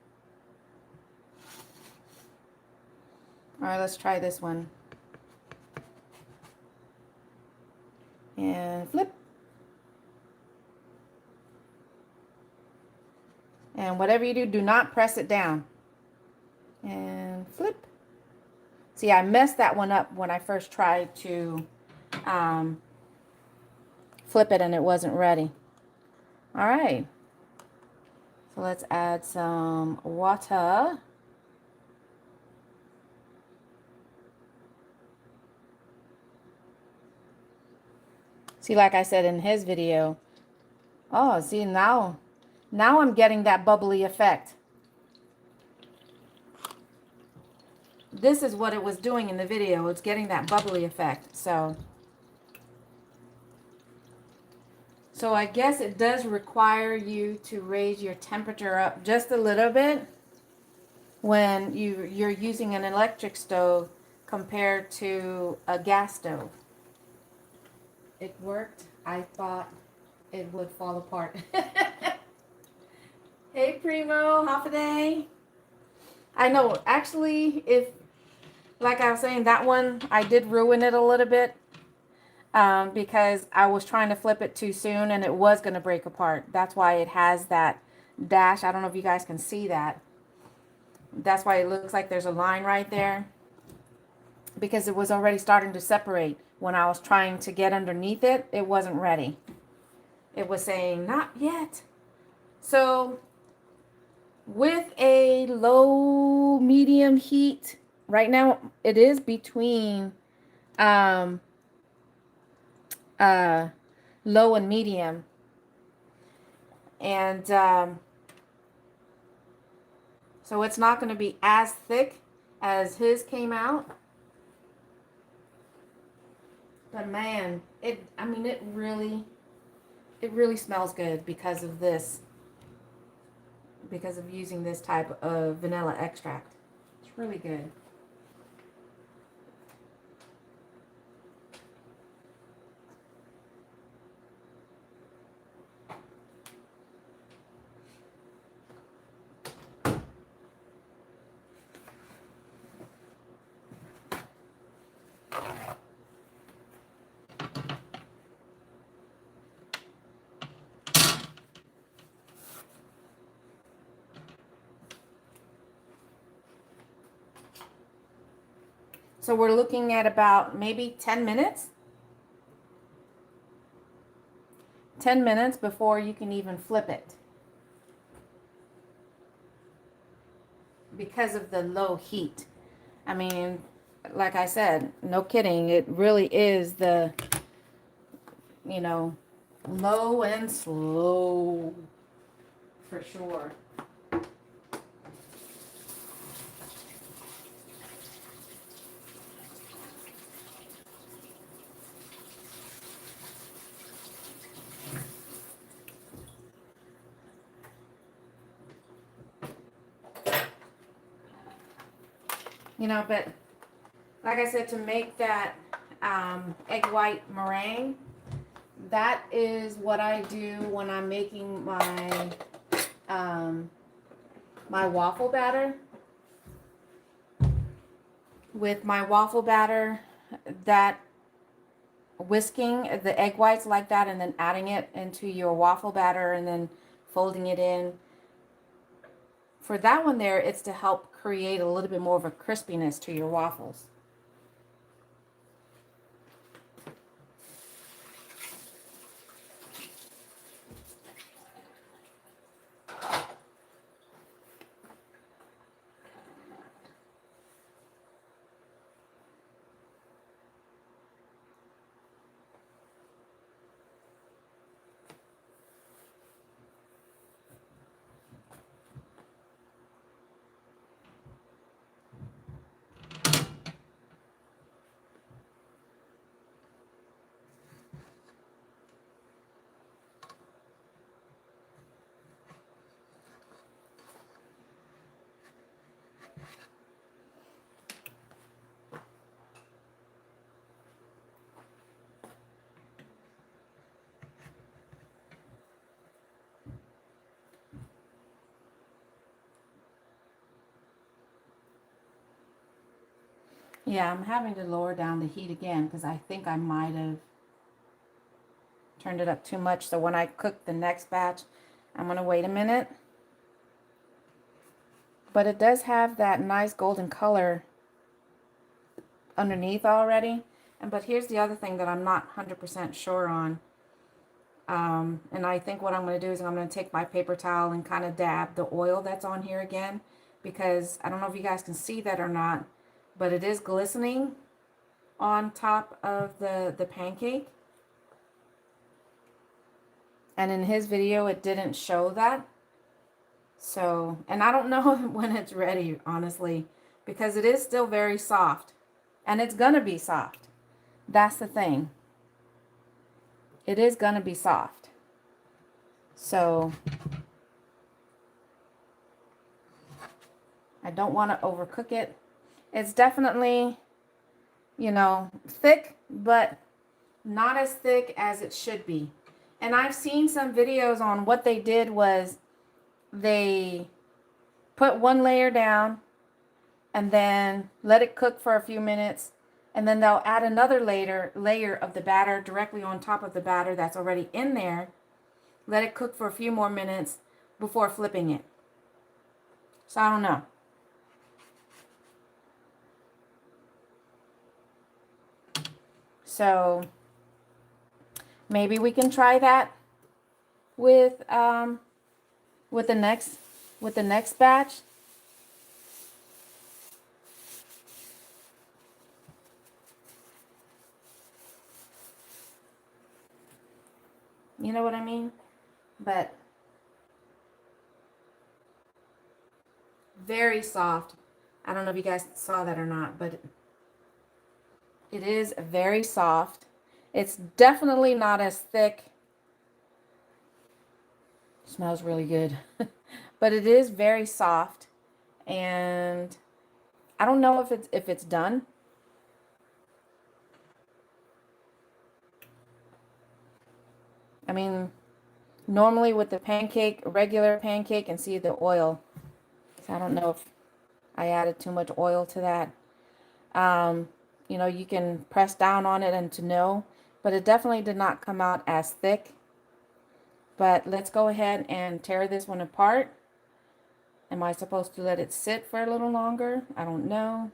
All right, let's try this one. And flip. And whatever you do, do not press it down. And flip. See, I messed that one up when I first tried to flip it and it wasn't ready. All right. So let's add some water. See, like I said in his video. Oh, see, now I'm getting that bubbly effect. This is what it was doing in the video. It's getting that bubbly effect. So I guess it does require you to raise your temperature up just a little bit when you're using an electric stove compared to a gas stove. It worked. I thought it would fall apart. Hey, Primo, half a day. I know, actually, like I was saying, that one, I did ruin it a little bit because I was trying to flip it too soon and it was going to break apart. That's why it has that dash. I don't know if you guys can see that. That's why it looks like there's a line right there, because it was already starting to separate. When I was trying to get underneath it, it wasn't ready. It was saying, not yet. So with a low medium heat, right now it is between low and medium. And so it's not going to be as thick as his came out. But man, I mean, it really smells good because of this, because of using this type of vanilla extract. It's really good. So we're looking at about maybe 10 minutes. 10 minutes before you can even flip it, because of the low heat. I mean, like I said, no kidding. It really is the, you know, low and slow for sure. You know, but like I said, to make that egg white meringue, that is what I do when I'm making my my waffle batter. With my waffle batter, that whisking the egg whites like that and then adding it into your waffle batter and then folding it in. For that one there, it's to help create a little bit more of a crispiness to your waffles. Yeah, I'm having to lower down the heat again because I think I might have turned it up too much. So when I cook the next batch, I'm going to wait a minute. But it does have that nice golden color underneath already. But here's the other thing that I'm not 100% sure on. And I think what I'm going to do is I'm going to take my paper towel and kind of dab the oil that's on here again. Because I don't know if you guys can see that or not, but it is glistening on top of the pancake. And in his video, it didn't show that. So, and I don't know when it's ready, honestly, because it is still very soft. And it's going to be soft. That's the thing. It is going to be soft. So, I don't want to overcook it. It's definitely, you know, thick, but not as thick as it should be. And I've seen some videos on what they did was they put one layer down and then let it cook for a few minutes. And then they'll add another layer of the batter directly on top of the batter that's already in there. Let it cook for a few more minutes before flipping it. So I don't know. So maybe we can try that with the next batch. You know what I mean? But very soft. I don't know if you guys saw that or not, but it is very soft. It's definitely not as thick. Smells really good. But it is very soft, and I don't know if it's done. I mean, normally with the pancake, regular pancake, and see the oil. So I don't know if I added too much oil to that. Um, you know, you can press down on it and to know, but it definitely did not come out as thick. But let's go ahead and tear this one apart. Am I supposed to let it sit for a little longer? I don't know.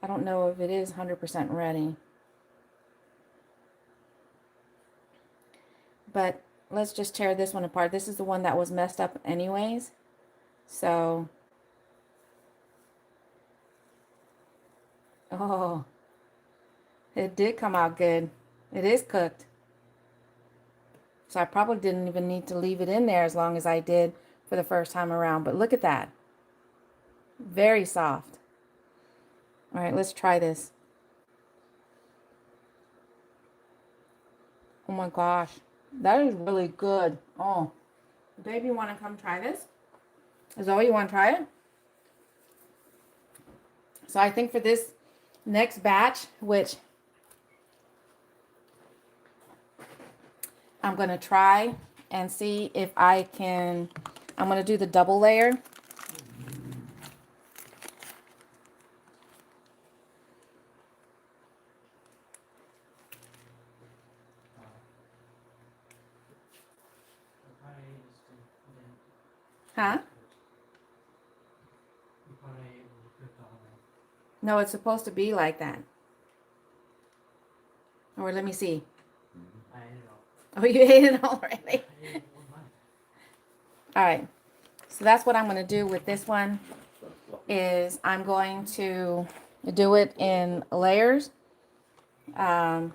I don't know if it is 100% ready. But let's just tear this one apart. This is the one that was messed up anyways. So, oh, it did come out good. It is cooked. So I probably didn't even need to leave it in there as long as I did for the first time around. But look at that. Very soft. All right, let's try this. Oh my gosh. That is really good. Oh, baby, want to come try this? Zoe, you want to try it? So I think for this next batch, which I'm going to try and see if I can, I'm going to do the double layer. Huh? No, it's supposed to be like that. Or let me see. Oh, you ate it already? All right. So that's what I'm going to do with this one is I'm going to do it in layers. Um,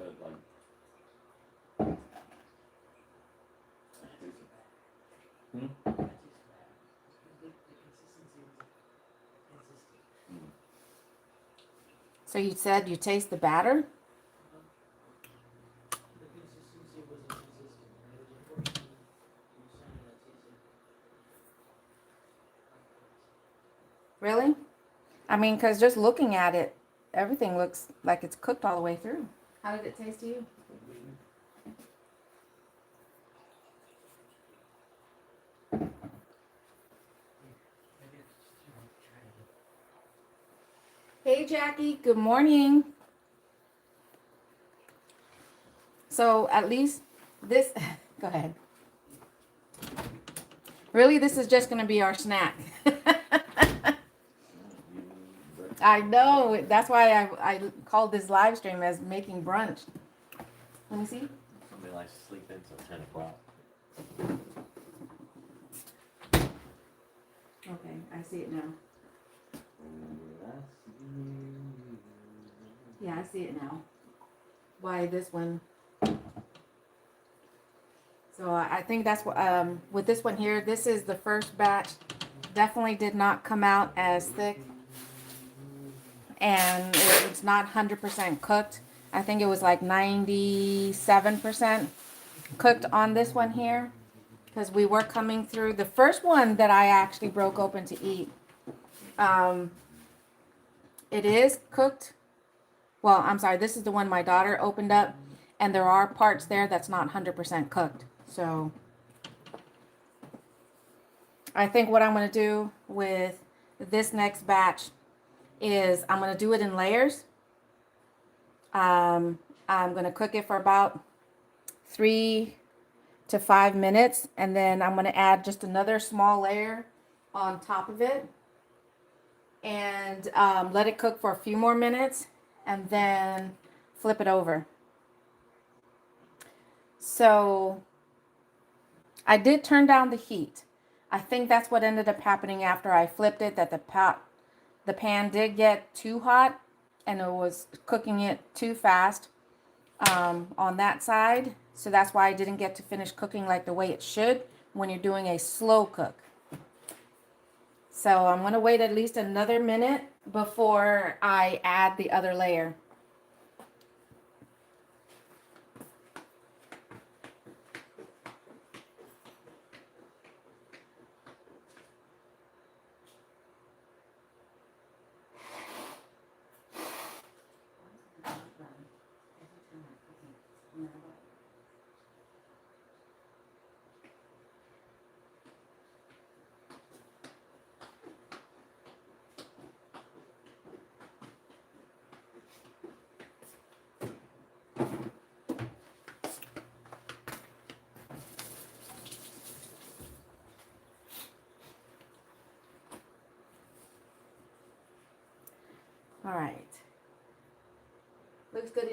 so you said you taste the batter? Really? I mean, because just looking at it, everything looks like it's cooked all the way through. How did it taste to you? Hey, Jackie. Good morning. So at least this, go ahead. Really, this is just going to be our snack. I know. That's why I called this live stream as making brunch. Let me see. Somebody likes to sleep in till 10 o'clock. Okay, I see it now. Yeah, I see it now. Why this one? So I think that's what with this one here. This is the first batch. Definitely did not come out as thick, and it's not 100% cooked. I think it was like 97% cooked on this one here, because we were coming through the first one that I actually broke open to eat. It is cooked. Well, I'm sorry, this is the one my daughter opened up, and there are parts there that's not 100% cooked. So I think what I'm going to do with this next batch is I'm going to do it in layers. I'm going to cook it for about 3 to 5 minutes, and then I'm going to add just another small layer on top of it, and let it cook for a few more minutes, and then flip it over. So I did turn down the heat. I think that's what ended up happening after I flipped it, that the pan did get too hot and it was cooking it too fast on that side. So that's why I didn't get to finish cooking like the way it should when you're doing a slow cook. So I'm going to wait at least another minute before I add the other layer.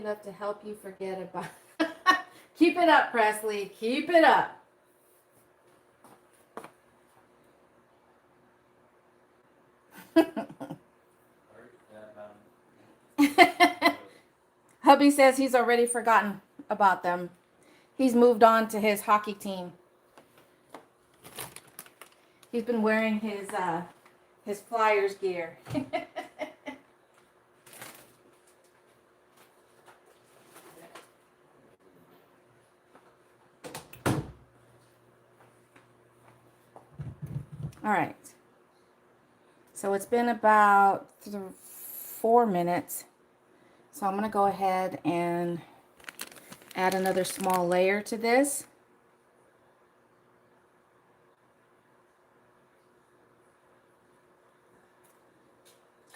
enough to help you forget about. Keep it up, Presley. Keep it up. Hubby says he's already forgotten about them. He's moved on to his hockey team. He's been wearing his Flyers gear. All right. So it's been about 4 minutes. So I'm going to go ahead and add another small layer to this.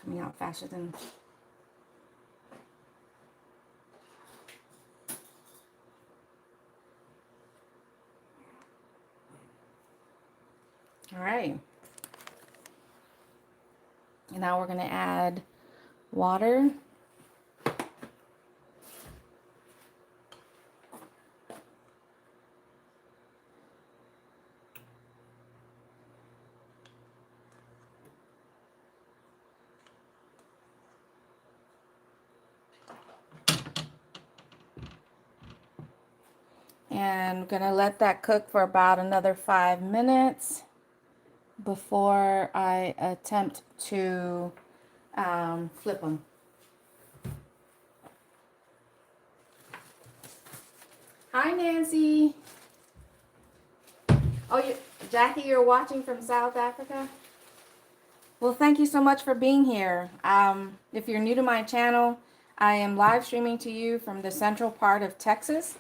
Coming out faster than... All right. And now we're going to add water. And I'm going to let that cook for about another 5 minutes before I attempt to flip them. Hi, Nancy. Oh, Jackie, you're watching from South Africa? Well, thank you so much for being here. If you're new to my channel, I am live streaming to you from the central part of Texas,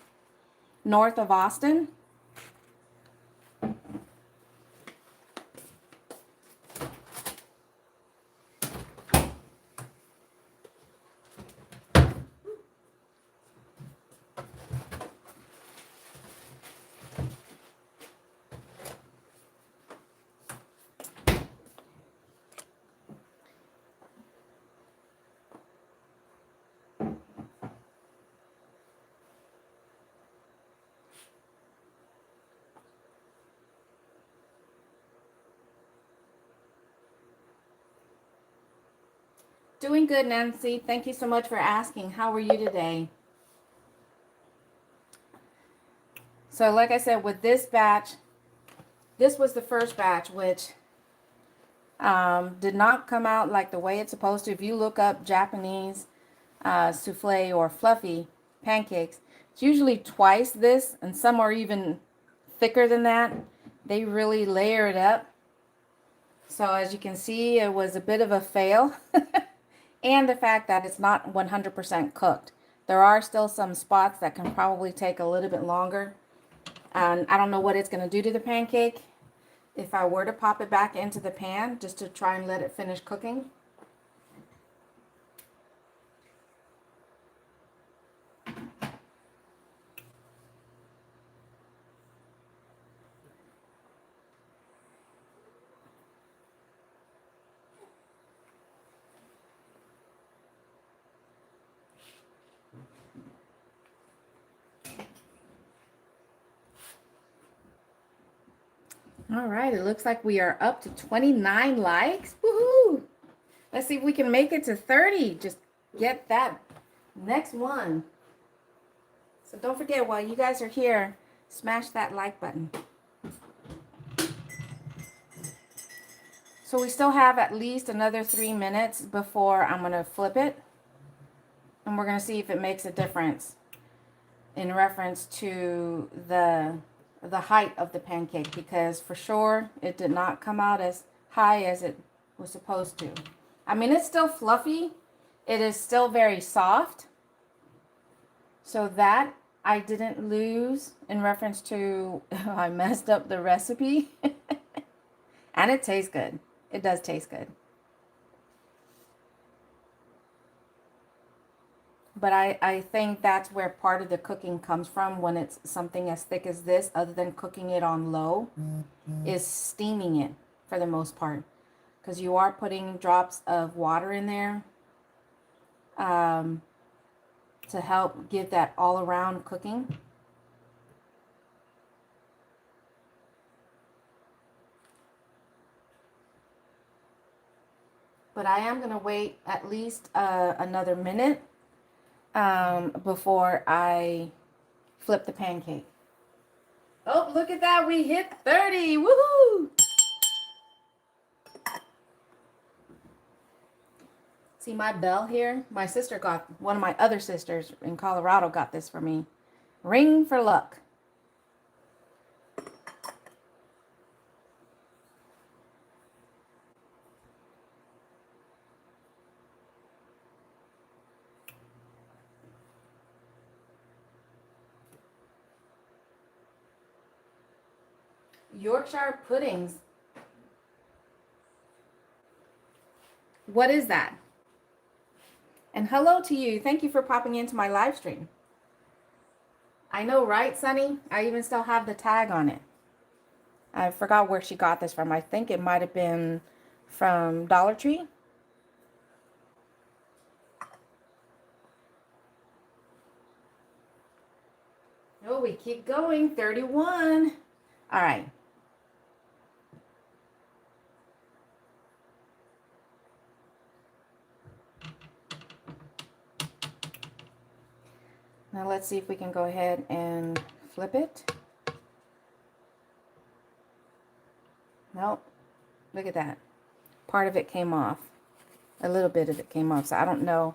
north of Austin. Doing good, Nancy. Thank you so much for asking. How are you today? So like I said, with this batch, this was the first batch, which did not come out like the way it's supposed to. If you look up Japanese souffle or fluffy pancakes, it's usually twice this, and some are even thicker than that. They really layer it up. So as you can see, it was a bit of a fail. And the fact that it's not 100% cooked. There are still some spots that can probably take a little bit longer. And I don't know what it's going to do to the pancake if I were to pop it back into the pan just to try and let it finish cooking. All right, it looks like we are up to 29 likes. Woohoo! Let's see if we can make it to 30. Just get that next one. So don't forget, while you guys are here, smash that like button. So we still have at least another 3 minutes before I'm going to flip it. And we're going to see if it makes a difference in reference to the height of the pancake, because for sure it did not come out as high as it was supposed to. I mean, it's still fluffy. It is still very soft. So that I didn't lose in reference to I messed up the recipe. And it tastes good. It does taste good. But I think that's where part of the cooking comes from when it's something as thick as this, other than cooking it on low, is steaming it for the most part. Because you are putting drops of water in there. to help give that all around cooking. But I am going to wait at least another minute before I flip the pancake. Oh, look at that. We hit 30. Woohoo! See my bell here? My sister got, one of my other sisters in Colorado got this for me. Ring for luck. Yorkshire puddings. What is that? And hello to you. Thank you for popping into my live stream. I know, right, Sunny? I even still have the tag on it. I forgot where she got this from. I think it might have been from Dollar Tree. Oh, we keep going. 31. All right. Now let's see if we can go ahead and flip it. Nope. Look at that. Part of it came off. A little bit of it came off. So I don't know.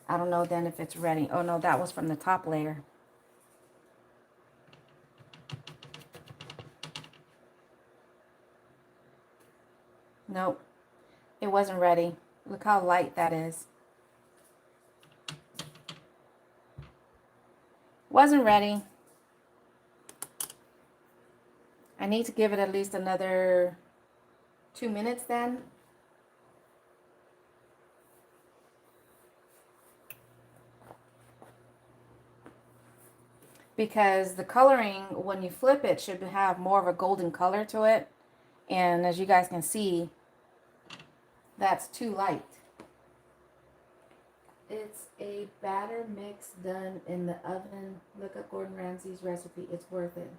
I don't know then if it's ready. Oh no, that was from the top layer. Nope. It wasn't ready. Look how light that is. Wasn't ready. I need to give it at least another 2 minutes then. Because the coloring, when you flip it, should have more of a golden color to it. And as you guys can see, that's too light. It's a batter mix done in the oven. Look up Gordon Ramsay's recipe. It's worth it.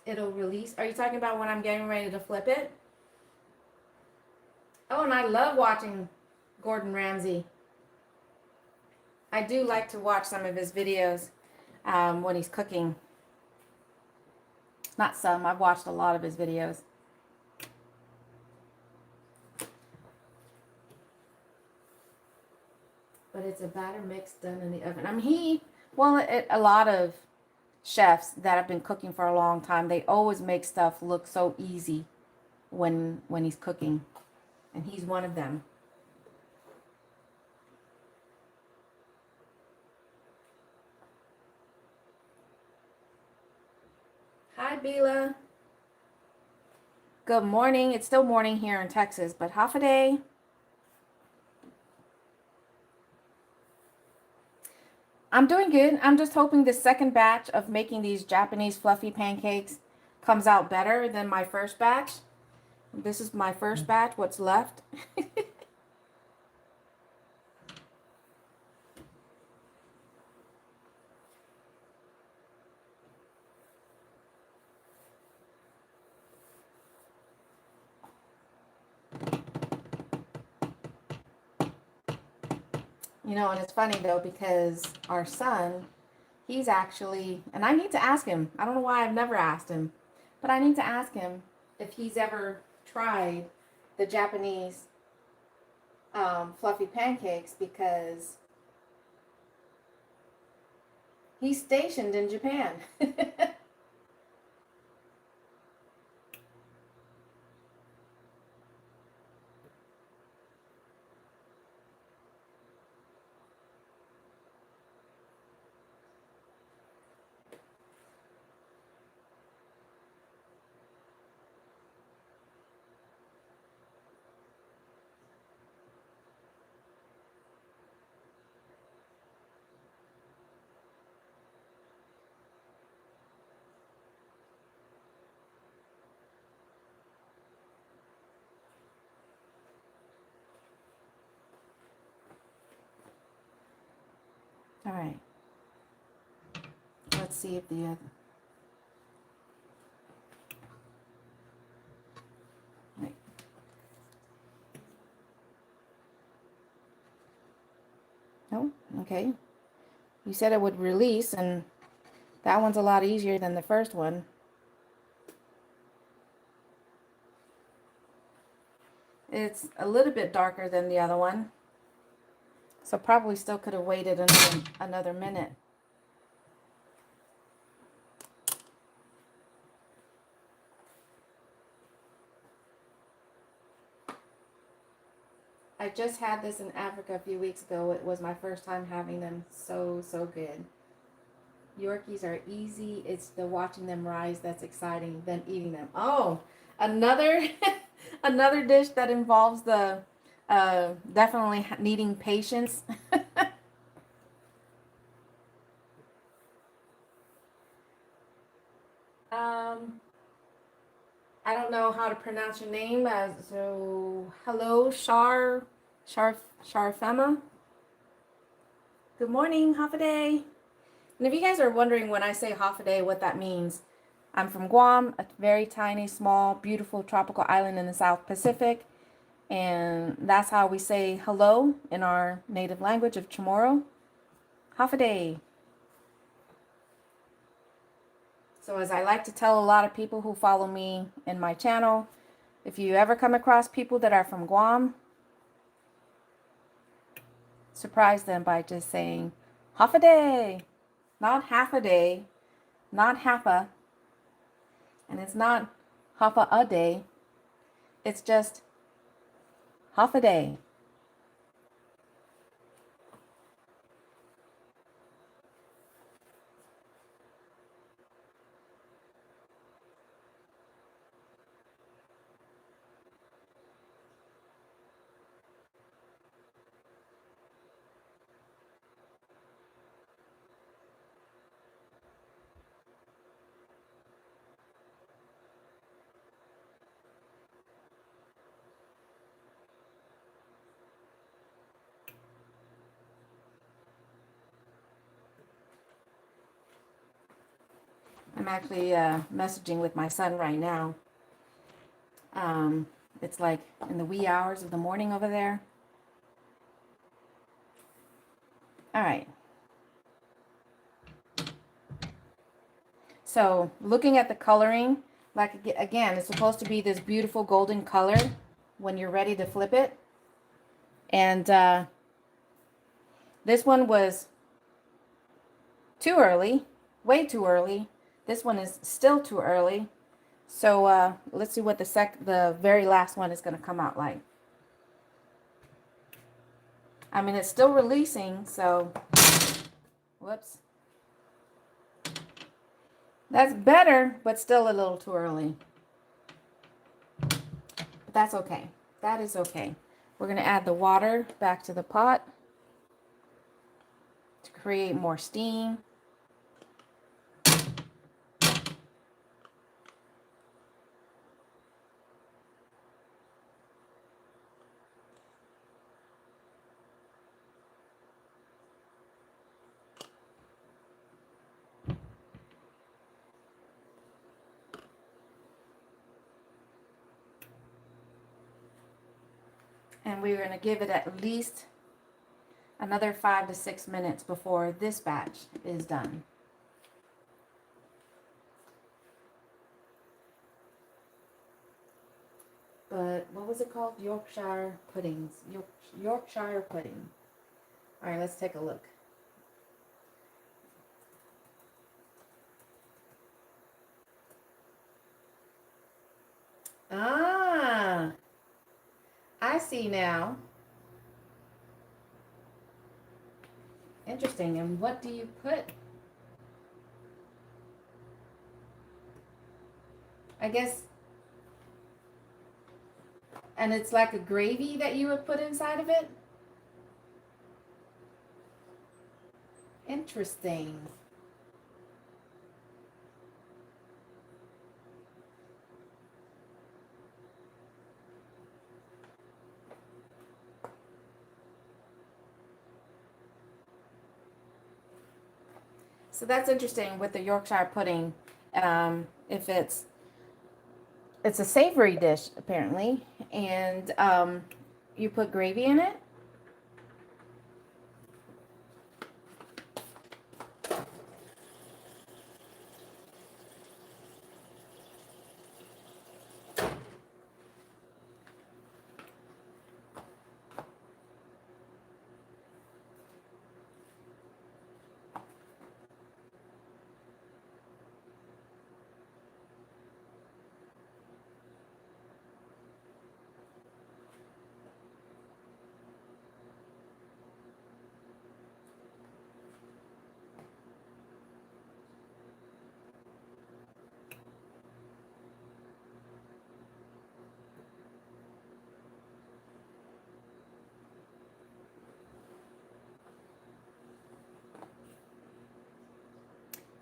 It'll release. Are you talking about when I'm getting ready to flip it? Oh, and I love watching Gordon Ramsay. I do like to watch some of his videos when he's cooking. Not some. I've watched a lot of his videos. But it's a batter mix done in the oven. I mean, a lot of chefs that have been cooking for a long time, they always make stuff look so easy when he's cooking. And he's one of them. Hi, Bila. Good morning. It's still morning here in Texas, but half a day. I'm doing good. I'm just hoping the second batch of making these Japanese fluffy pancakes comes out better than my first batch. This is my first batch, what's left. You know, and it's funny though, because our son, he's actually, and I need to ask him, I don't know why I've never asked him, but I need to ask him if he's ever tried the Japanese fluffy pancakes, because he's stationed in Japan. All right. Let's see if the other. Right. No? Okay. You said it would release, and that one's a lot easier than the first one. It's a little bit darker than the other one. So probably still could have waited another minute. I just had this in Africa a few weeks ago. It was my first time having them. So good. Yorkies are easy. It's the watching them rise that's exciting than eating them. Oh, another another dish that involves the definitely needing patience. I don't know how to pronounce your name. So hello, Sharfema. Good morning, Hafaday. And if you guys are wondering when I say Hafaday, what that means, I'm from Guam, a very tiny, small, beautiful tropical island in the South Pacific. And that's how we say hello in our native language of Chamorro. Hafaday. So as I like to tell a lot of people who follow me in my channel, if you ever come across people that are from Guam, surprise them by just saying Hafaday. Not half a day, not half a, and it's not half a day. It's just half a day. I'm actually messaging with my son right now. It's like in the wee hours of the morning over there. All right. So looking at the coloring, like again, it's supposed to be this beautiful golden color when you're ready to flip it. And this one was too early, way too early. This one is still too early. So let's see what the very last one is going to come out like. I mean, it's still releasing, so whoops. That's better, but still a little too early. But that's okay. That is okay. We're going to add the water back to the pot to create more steam. And we're going to give it at least another 5 to 6 minutes before this batch is done. But what was it called? Yorkshire puddings. Yorkshire pudding. All right, let's take a look. Ah, I see now. Interesting. And what do you put? I guess, and it's like a gravy that you would put inside of it? Interesting. So that's interesting with the Yorkshire pudding. If it's a savory dish apparently, and you put gravy in it.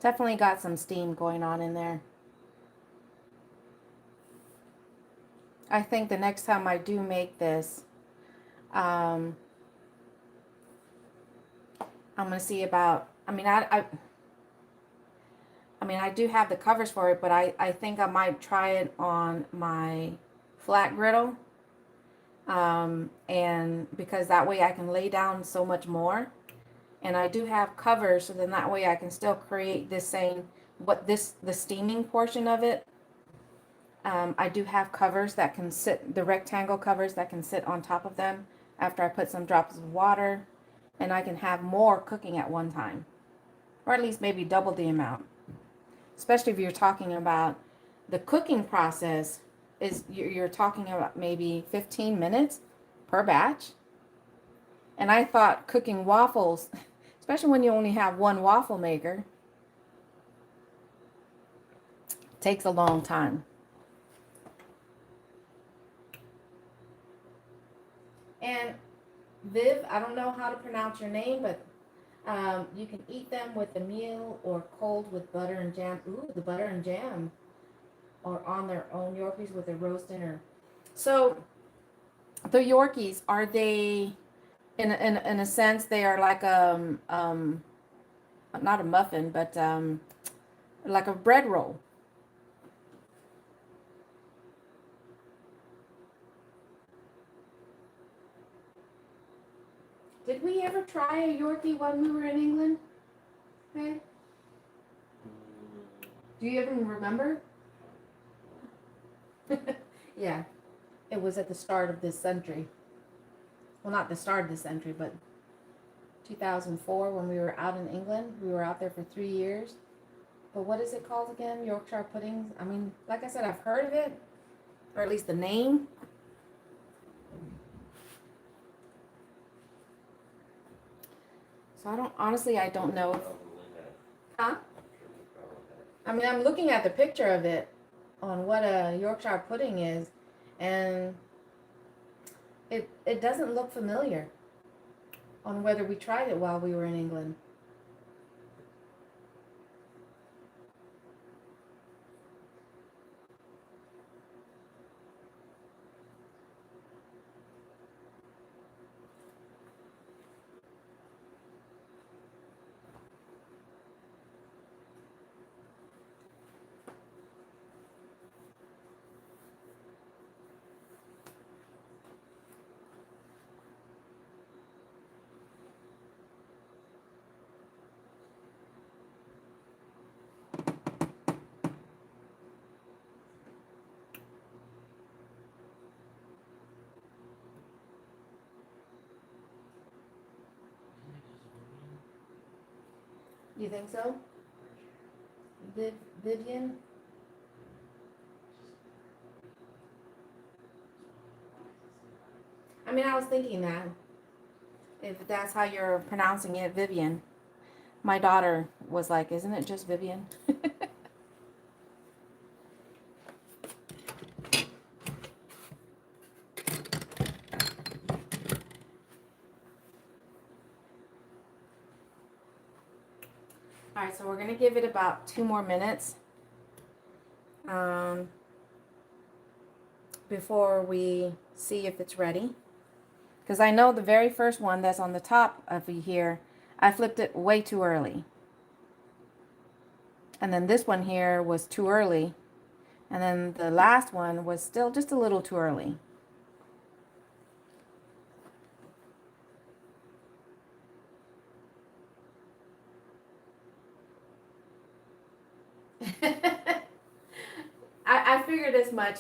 Definitely got some steam going on in there. I think the next time I do make this, I'm gonna see about. I mean, I do have the covers for it, but I think I might try it on my flat griddle, and because that way I can lay down so much more. And I do have covers, so then that way I can still create this same the steaming portion of it. I do have covers that can sit, the rectangle covers that can sit on top of them after I put some drops of water, and I can have more cooking at one time, or at least maybe double the amount. Especially if you're talking about the cooking process, is you're talking about maybe 15 minutes per batch. And I thought cooking waffles, especially when you only have one waffle maker, takes a long time. And Viv, I don't know how to pronounce your name, but you can eat them with a meal or cold with butter and jam. Ooh, the butter and jam, or on their own Yorkies with a roast dinner. So the Yorkies, are they in a sense they are like not a muffin, but like a bread roll. Did we ever try a Yorkie when we were in England? Okay. Do you even remember? Yeah, it was at the start of this century. Well, not the start of the century, but 2004 when we were out in England. We were out there for 3 years. But what is it called again? Yorkshire puddings? I mean, like I said, I've heard of it, or at least the name. So I don't know. Huh? I mean, I'm looking at the picture of it on what a Yorkshire pudding is, and it doesn't look familiar on whether we tried it while we were in England. You think so? Vivian? I mean, I was thinking that if that's how you're pronouncing it, Vivian. My daughter was like, "Isn't it just Vivian?" All right, so we're gonna give it about 2 more minutes um, before we see if it's ready. Because I know the very first one that's on the top of here, I flipped it way too early. And then this one here was too early. And then the last one was still just a little too early. I figured as much.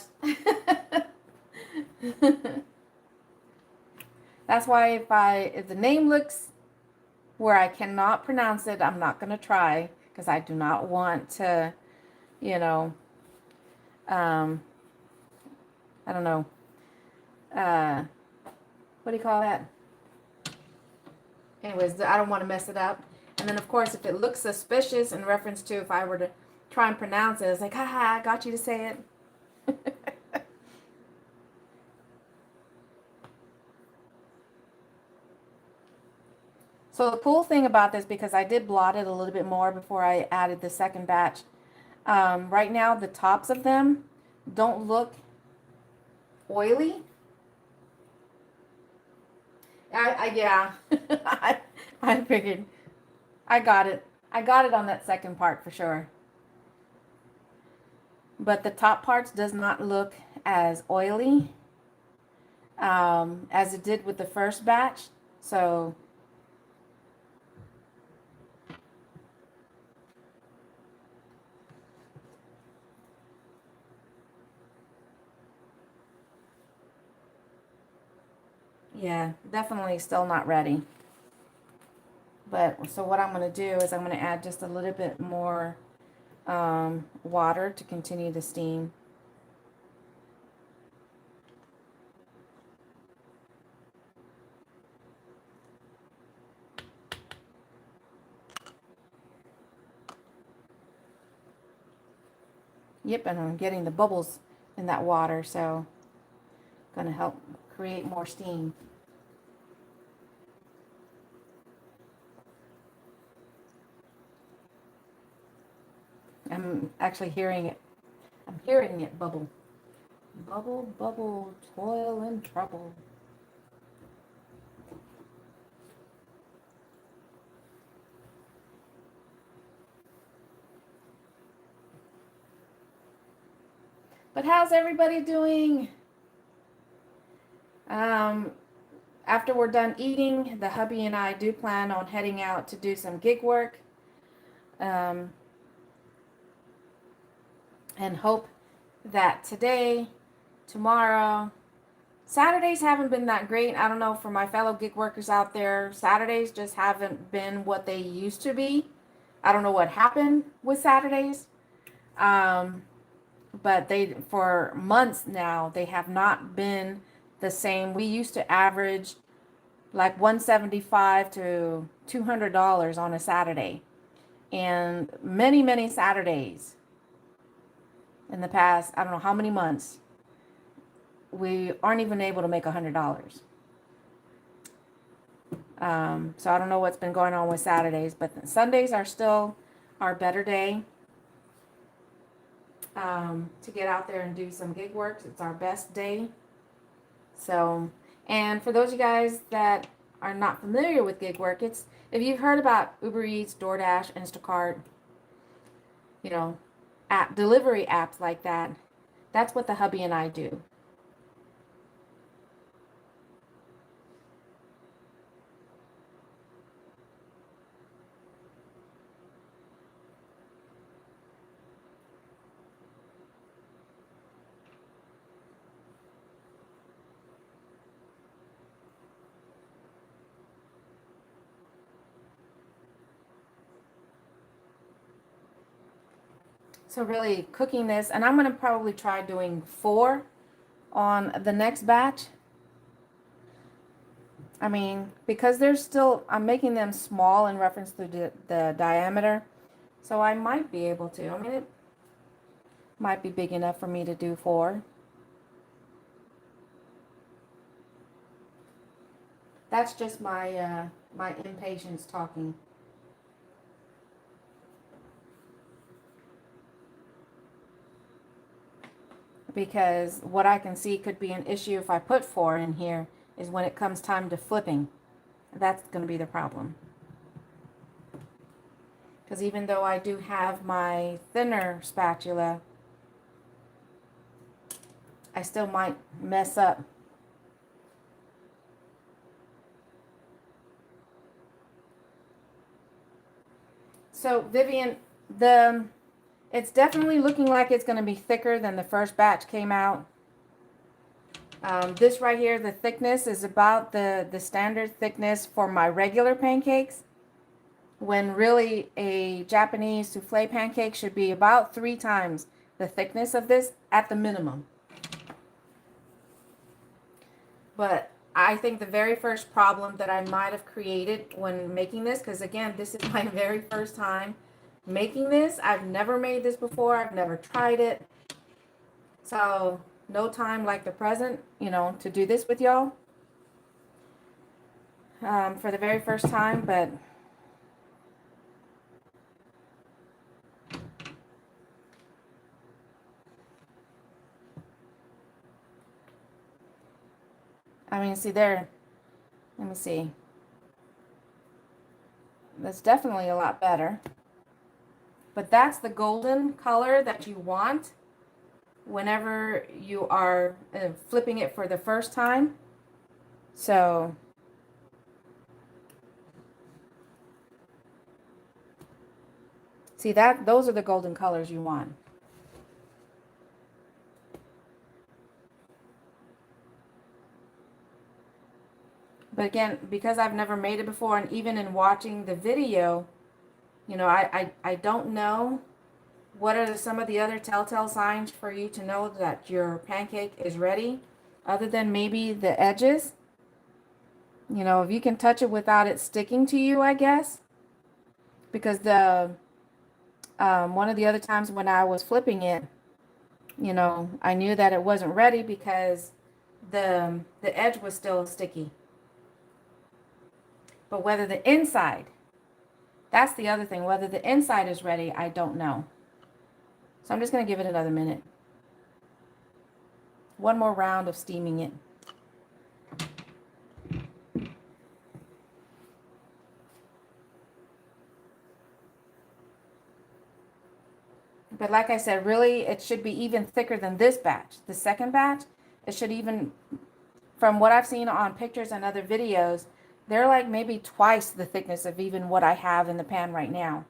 That's why if the name looks where I cannot pronounce it, I'm not going to try, because I do not want to, you know, I don't know, what do you call that? Anyways, I don't want to mess it up. And then, of course, if it looks suspicious in reference to if I were to try and pronounce it, it's like, haha, I got you to say it. So the cool thing about this, because I did blot it a little bit more before I added the second batch, right now the tops of them don't look oily. Yeah, I figured. I got it. I got it on that second part for sure. But the top parts does not look as oily as it did with the first batch. So yeah, definitely still not ready. But so what I'm going to do is I'm going to add just a little bit more water to continue the steam. Yep, and I'm getting the bubbles in that water, so going to help create more steam. I'm actually hearing it. I'm hearing it bubble. Bubble, bubble, toil and trouble. But how's everybody doing? After we're done eating, the hubby and I do plan on heading out to do some gig work. And hope that today, tomorrow, Saturdays haven't been that great. I don't know, for my fellow gig workers out there, Saturdays just haven't been what they used to be. I don't know what happened with Saturdays. But for months now, they have not been the same. We used to average like $175 to $200 on a Saturday. And many Saturdays in the past, I don't know how many months, we aren't even able to make $100. So I don't know what's been going on with Saturdays, but Sundays are still our better day to get out there and do some gig work. It's our best day. So, and for those of you guys that are not familiar with gig work, it's, if you've heard about Uber Eats, DoorDash, Instacart, you know, delivery apps like that, that's what the hubby and I do. So really cooking this, and I'm going to probably try doing 4 on the next batch. I mean, because they're still, I'm making them small in reference to the diameter. So I might be able to. I mean, it might be big enough for me to do 4. That's just my my impatience talking. Because what I can see could be an issue if I put 4 in here is when it comes time to flipping. That's going to be the problem. Because even though I do have my thinner spatula, I still might mess up. So Vivian, it's definitely looking like it's going to be thicker than the first batch came out. This right here, the thickness is about the standard thickness for my regular pancakes, when really a Japanese souffle pancake should be about 3 times the thickness of this at the minimum. But I think the very first problem that I might have created when making this, because again, this is my very first time making this. I've never made this before. I've never tried it. So no time like the present, you know, to do this with y'all for the very first time. But I mean, see there, let me see. That's definitely a lot better. But that's the golden color that you want whenever you are flipping it for the first time. So see that those are the golden colors you want. But again, because I've never made it before, and even in watching the video, you know, I don't know what are some of the other telltale signs for you to know that your pancake is ready, other than maybe the edges. You know, if you can touch it without it sticking to you, I guess. Because the one of the other times when I was flipping it, you know, I knew that it wasn't ready because the edge was still sticky. But whether the inside, that's the other thing, whether the inside is ready, I don't know. So I'm just going to give it another minute. One more round of steaming it. But like I said, really, it should be even thicker than this batch. The second batch, it should even, from what I've seen on pictures and other videos, they're like maybe twice the thickness of even what I have in the pan right now.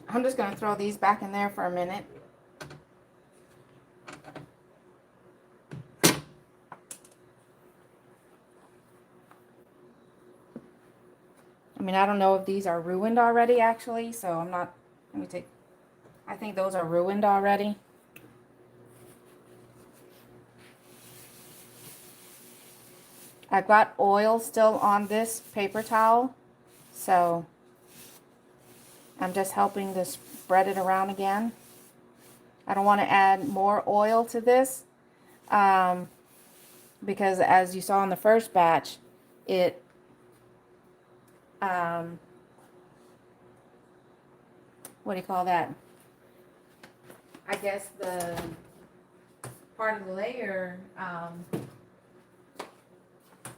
I'm just going to throw these back in there for a minute. I mean, I don't know if these are ruined already, actually, so I'm not, let me take, I think those are ruined already. I've got oil still on this paper towel, so I'm just helping to spread it around again. I don't want to add more oil to this because as you saw in the first batch, it what do you call that? I guess the part of the layer,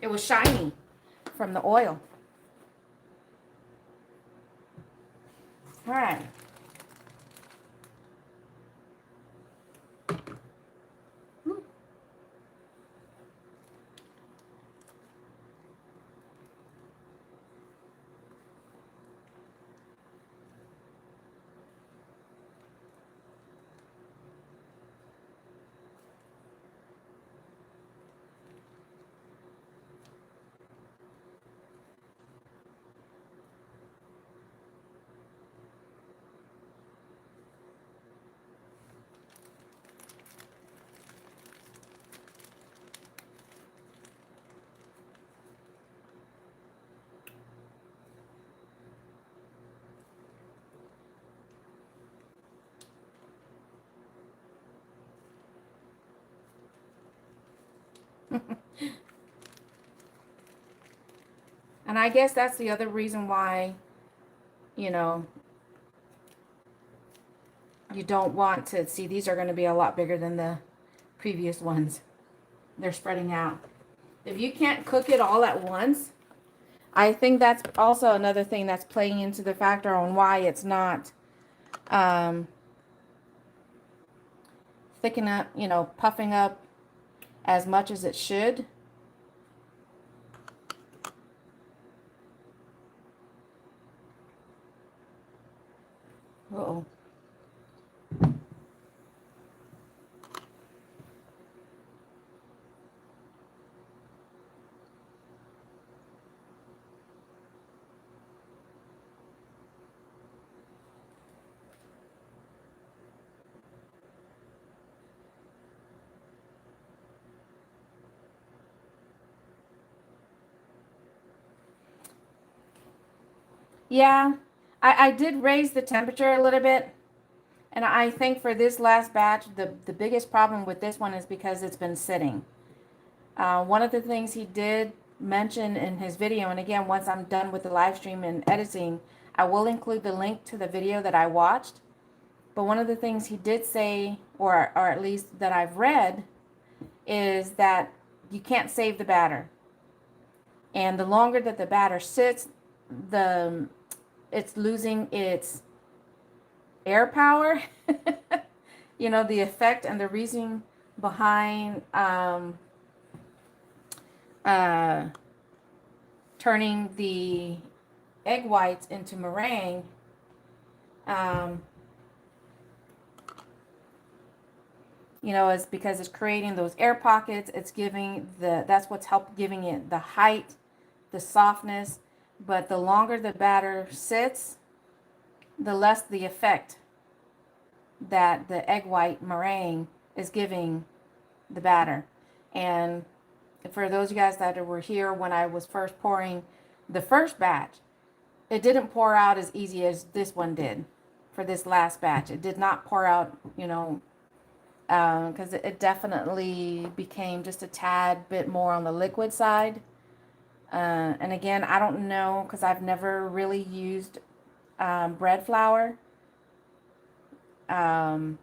it was shiny from the oil. All right. And I guess that's the other reason why, you know, you don't want to see, these are going to be a lot bigger than the previous ones. They're spreading out. If you can't cook it all at once, I think that's also another thing that's playing into the factor on why it's not thicken up, you know, puffing up as much as it should. Uh-oh. Yeah, I did raise the temperature a little bit. And I think for this last batch, the biggest problem with this one is because it's been sitting. One of the things he did mention in his video, and again, once I'm done with the live stream and editing, I will include the link to the video that I watched. But one of the things he did say, or at least that I've read, is that you can't save the batter. And the longer that the batter sits, it's losing its air power. You know, the effect and the reason behind turning the egg whites into meringue, you know, is because it's creating those air pockets. It's giving that's what's helped giving it the height, the softness. But the longer the batter sits, the less the effect that the egg white meringue is giving the batter. And for those of you guys that were here when I was first pouring the first batch, it didn't pour out as easy as this one did for this last batch. It did not pour out, you know, because it definitely became just a tad bit more on the liquid side. And again, I don't know, because I've never really used bread flour. So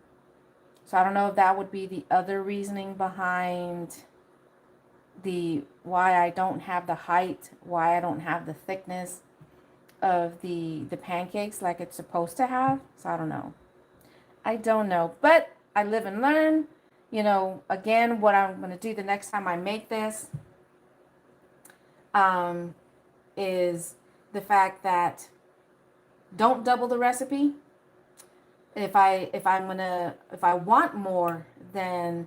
I don't know if that would be the other reasoning behind the why I don't have the height, why I don't have the thickness of the pancakes like it's supposed to have. So I don't know. I don't know, but I live and learn. You know, again, what I'm going to do the next time I make this is the fact that don't double the recipe. If I want more than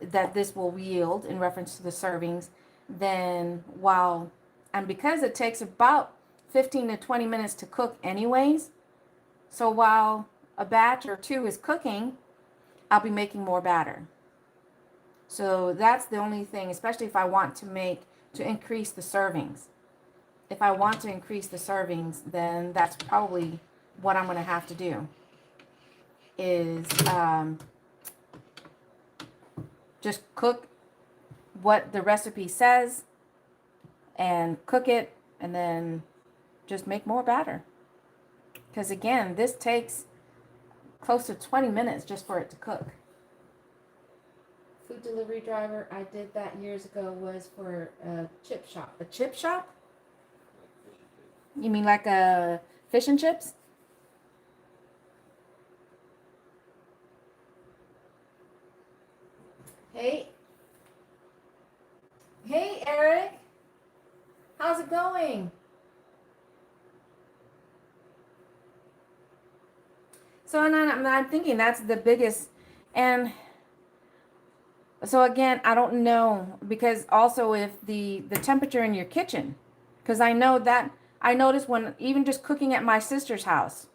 that this will yield in reference to the servings, then and because it takes about 15 to 20 minutes to cook anyways, so while a batch or two is cooking, I'll be making more batter. So that's the only thing, especially if I want to increase the servings. If I want to increase the servings, then that's probably what I'm going to have to do is just cook what the recipe says and cook it and then just make more batter. Because again, this takes close to 20 minutes just for it to cook. Food delivery driver, I did that years ago, was for a chip shop. A chip shop? You mean like a fish and chips? Hey. Hey, Eric. How's it going? So and I'm thinking that's the biggest. And so again, I don't know, because also if the temperature in your kitchen, because I know that I noticed when even just cooking at my sister's house,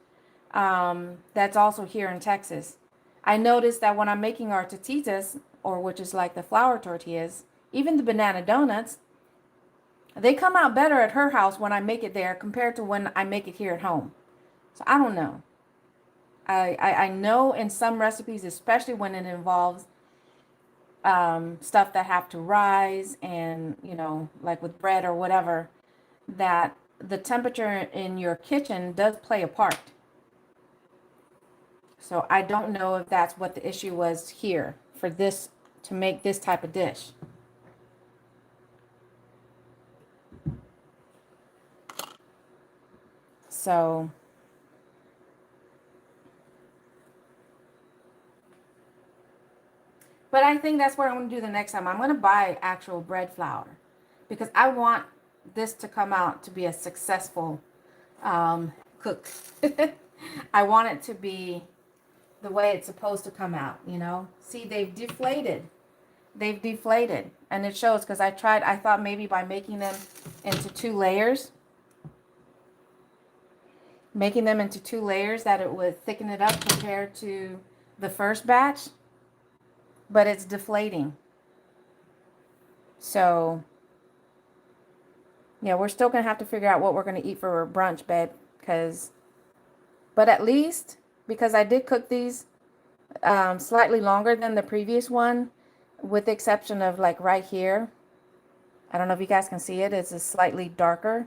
that's also here in Texas, I noticed that when I'm making our tortillas, or which is like the flour tortillas, even the banana donuts, they come out better at her house when I make it there compared to when I make it here at home. So I don't know. I know in some recipes, especially when it involves stuff that have to rise, and you know, like with bread or whatever, that the temperature in your kitchen does play a part. So I don't know if that's what the issue was here for this, to make this type of dish. So but I think that's what I'm going to do the next time. I'm going to buy actual bread flour because I want this to come out to be a successful cook. I want it to be the way it's supposed to come out, you know. See, they've deflated. They've deflated. And it shows because I thought maybe by making them into two layers, that it would thicken it up compared to the first batch. But it's deflating. So, yeah, we're still going to have to figure out what we're going to eat for brunch, babe. But at least, because I did cook these slightly longer than the previous one, with the exception of like right here. I don't know if you guys can see it. It's a slightly darker.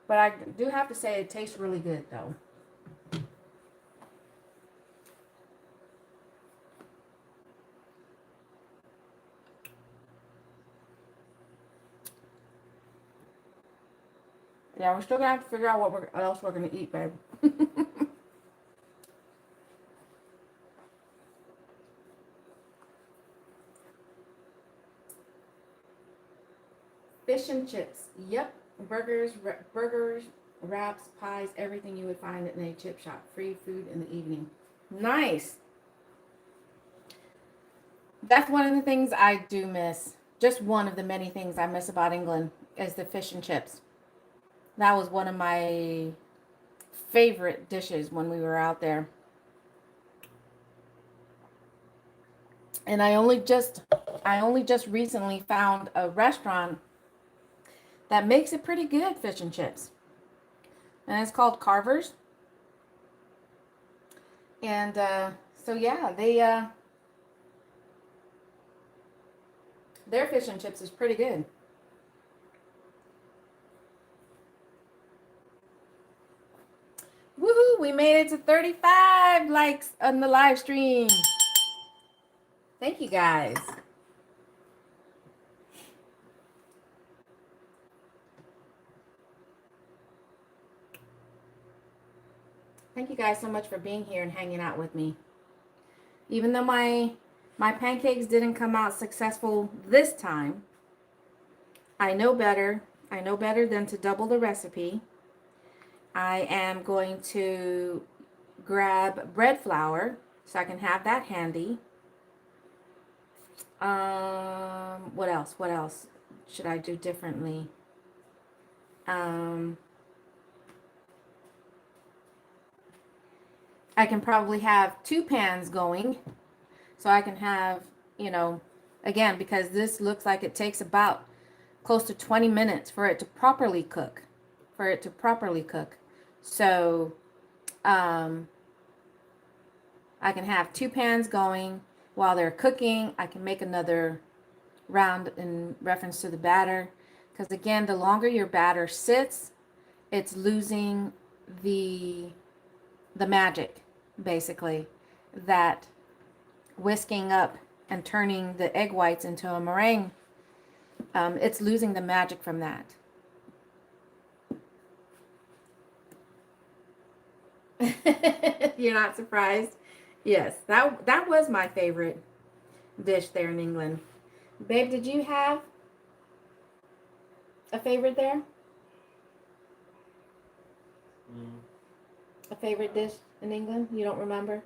But I do have to say it tastes really good though. Yeah, we're still gonna have to figure out what else we're gonna eat, babe. Fish and chips. Yep. Burgers, wraps, pies, everything you would find in a chip shop. Free food in the evening. Nice. That's one of the things I do miss. Just one of the many things I miss about England is the fish and chips. That was one of my favorite dishes when we were out there. And I only just recently found a restaurant that makes it pretty good, fish and chips. And it's called Carver's. And so yeah, their fish and chips is pretty good. Woohoo! We made it to 35 likes on the live stream. Thank you guys. Thank you guys so much for being here and hanging out with me. Even though my pancakes didn't come out successful this time, I know better. I know better than to double the recipe. I am going to grab bread flour so I can have that handy. What else? What else should I do differently? I can probably have 2 pans going so I can have, you know, again, because this looks like it takes about close to 20 minutes for it to properly cook. So, I can have 2 pans going while they're cooking. I can make another round in reference to the batter. Because again, the longer your batter sits, it's losing the magic, basically, that whisking up and turning the egg whites into a meringue, it's losing the magic from that. You're not surprised? Yes, that was my favorite dish there in England. Babe, did you have a favorite there? A favorite dish in England? You don't remember?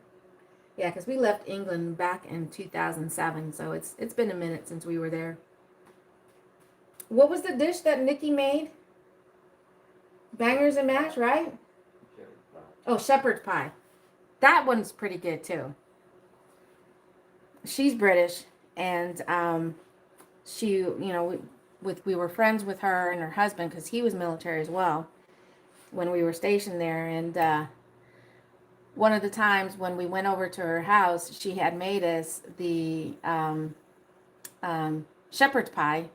Yeah, because we left England back in 2007, so it's been a minute since we were there. What was the dish that Nikki made? Bangers and mash, right? Oh, shepherd's pie. That one's pretty good too. She's British, and she, you know, we were friends with her and her husband because he was military as well when we were stationed there, and one of the times when we went over to her house, she had made us the shepherd's pie.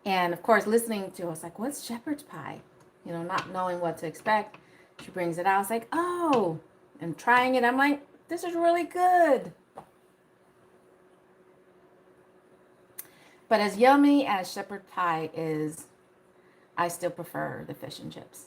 And of course, listening to us, like, what's shepherd's pie? You know, not knowing what to expect. She brings it out. It's like, oh, and trying it. I'm like, this is really good. But as yummy as shepherd pie is, I still prefer the fish and chips.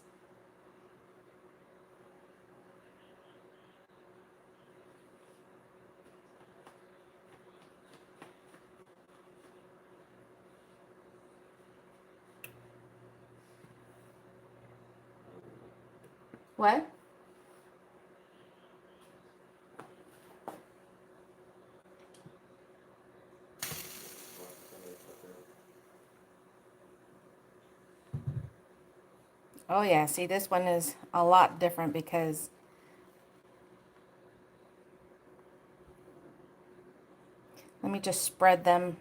What? Oh yeah, see, this one is a lot different because let me just spread them.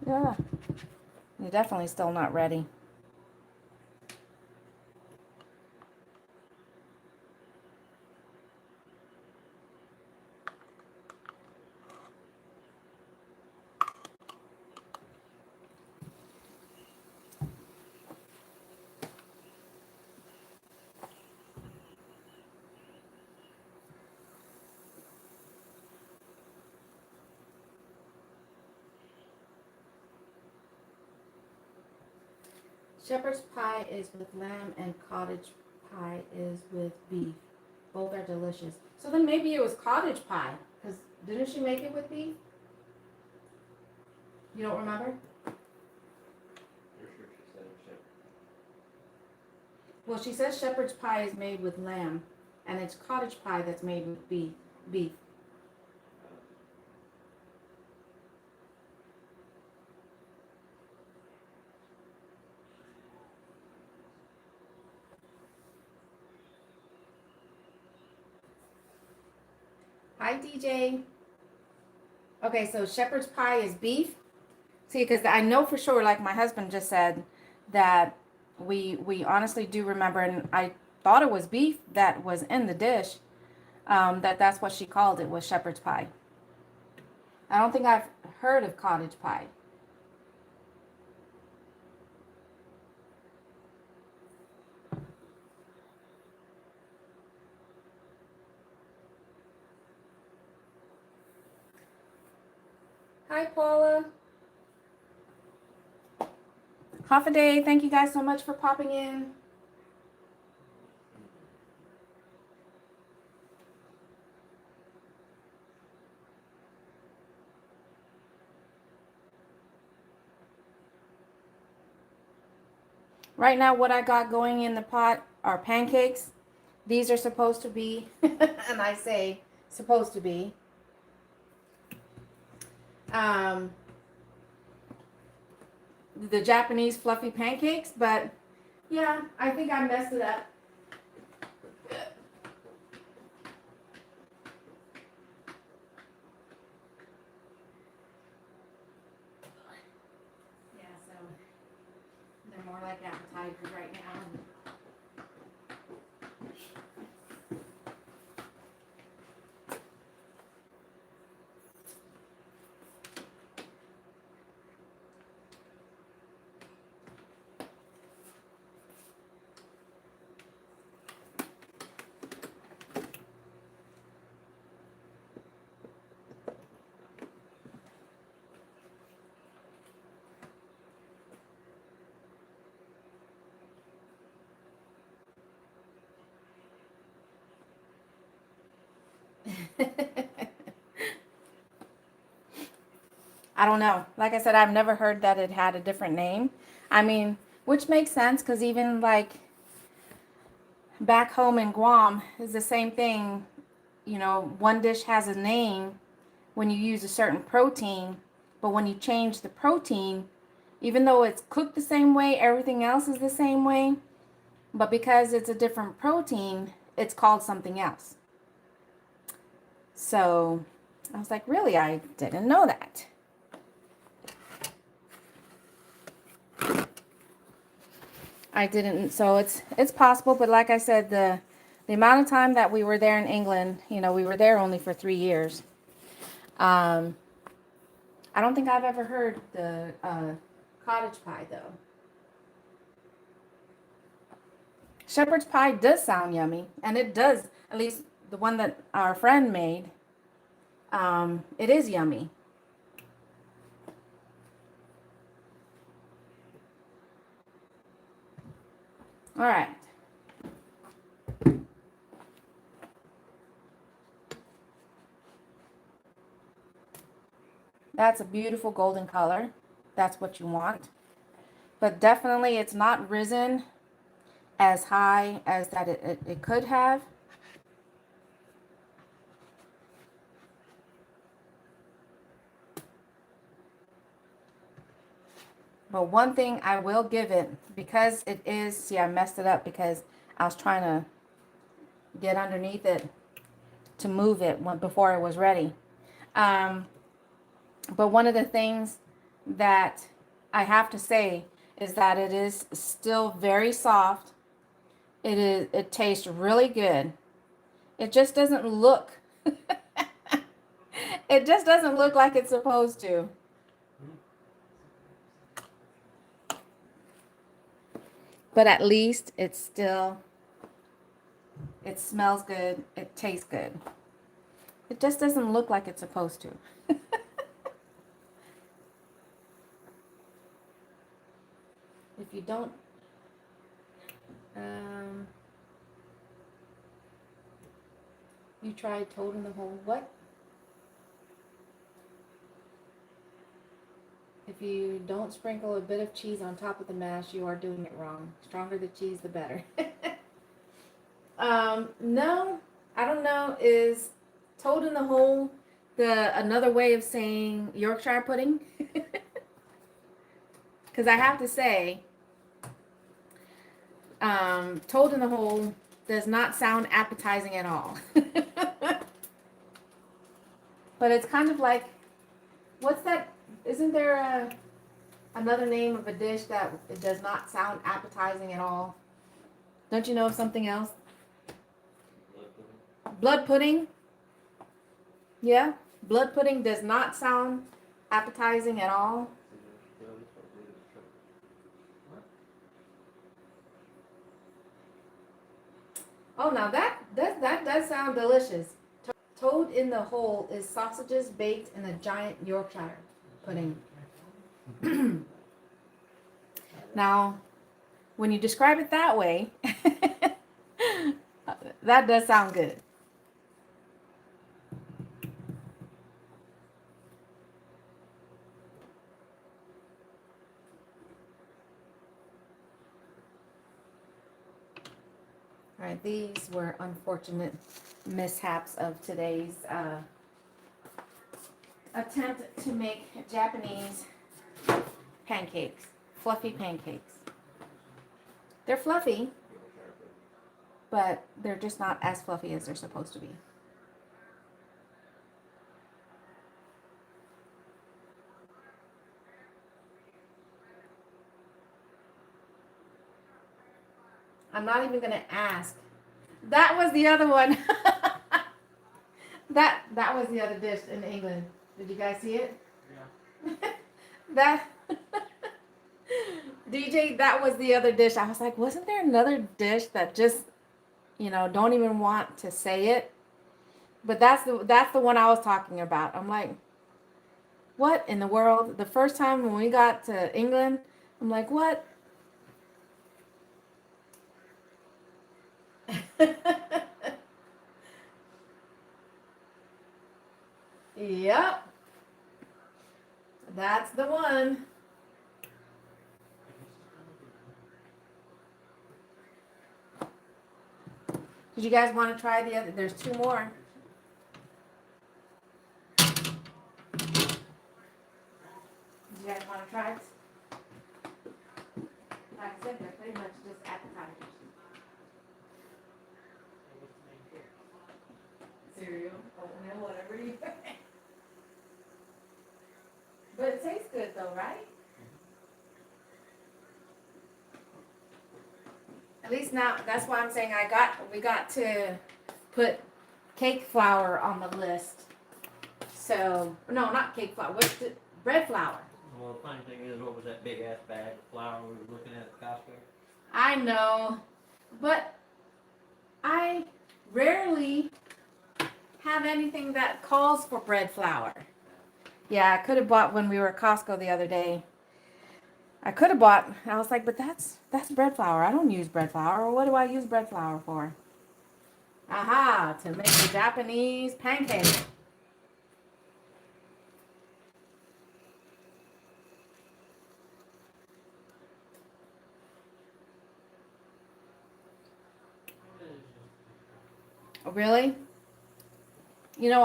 Yeah, you're definitely still not ready. Shepherd's pie is with lamb and cottage pie is with beef. Both are delicious. So then maybe it was cottage pie, because didn't she make it with beef? You don't remember? You're sure she said shepherd? Well, she says shepherd's pie is made with lamb, and it's cottage pie that's made with beef. Beef. Hi, DJ. Okay, so shepherd's pie is beef. See, because I know for sure, like my husband just said, that we honestly do remember, and I thought it was beef that was in the dish. That's what she called it, was shepherd's pie. I don't think I've heard of cottage pie. Hi, Paula. Half a day. Thank you guys so much for popping in. Right now, what I got going in the pot are pancakes. These are supposed to be, and I say supposed to be, um, the Japanese fluffy pancakes, but yeah, I think I messed it up. Yeah, so they're more like appetizers right now. I don't know. Like I said, I've never heard that it had a different name. I mean, which makes sense because even like back home in Guam is the same thing. You know, one dish has a name when you use a certain protein, but when you change the protein, even though it's cooked the same way, everything else is the same way, but because it's a different protein, it's called something else. So, I was like, really? I didn't know that. I didn't, so it's possible, but like I said, the amount of time that we were there in England, you know, we were there only for 3 years. I don't think I've ever heard the cottage pie though. Shepherd's pie does sound yummy, and it does, at least the one that our friend made, it is yummy. All right. That's a beautiful golden color. That's what you want. But definitely it's not risen as high as that it could have. But one thing I will give it, because it is, see, I messed it up because I was trying to get underneath it to move it before it was ready. But one of the things that I have to say is that it is still very soft. It tastes really good. It just doesn't look it just doesn't look like it's supposed to. But at least it smells good. It tastes good. It just doesn't look like it's supposed to. If you don't, you tried toad in the hole. What? If you don't sprinkle a bit of cheese on top of the mash, you are doing it wrong. Stronger the cheese, the better. No, I don't know. Is toad in the hole another way of saying Yorkshire pudding? Because I have to say, toad in the hole does not sound appetizing at all. But it's kind of like, what's that? Isn't there another name of a dish that it does not sound appetizing at all? Don't you know of something else? Blood pudding. Yeah, blood pudding does not sound appetizing at all. Oh, now that does sound delicious. Toad in the hole is sausages baked in a giant Yorkshire pudding. Now, when you describe it that way, that does sound good. All right, these were unfortunate mishaps of today's attempt to make Japanese pancakes, fluffy pancakes. They're fluffy, but they're just not as fluffy as they're supposed to be. I'm not even gonna ask. That was the other one. that was the other dish in England. Did you guys see it? Yeah. That DJ, that was the other dish. I was like, wasn't there another dish that just, don't even want to say it? But that's the one I was talking about. I'm like, what in the world? The first time when we got to England, I'm like, what? Yep. That's the one. Did you guys want to try the other? There's 2 more. Did you guys want to try it? Like I said, they're pretty much just appetizers. Cereal, oatmeal, whatever you least now, that's why I'm saying we got to put cake flour on the list. So, no, not cake flour. What's the bread flour? Well, the funny thing is, what was that big ass bag of flour we were looking at Costco? I know, but I rarely have anything that calls for bread flour. Yeah, I could have bought when we were at Costco the other day. I could have bought. I was like, but that's bread flour. I don't use bread flour. What do I use bread flour for? Aha, to make the Japanese pancake. Really? You know,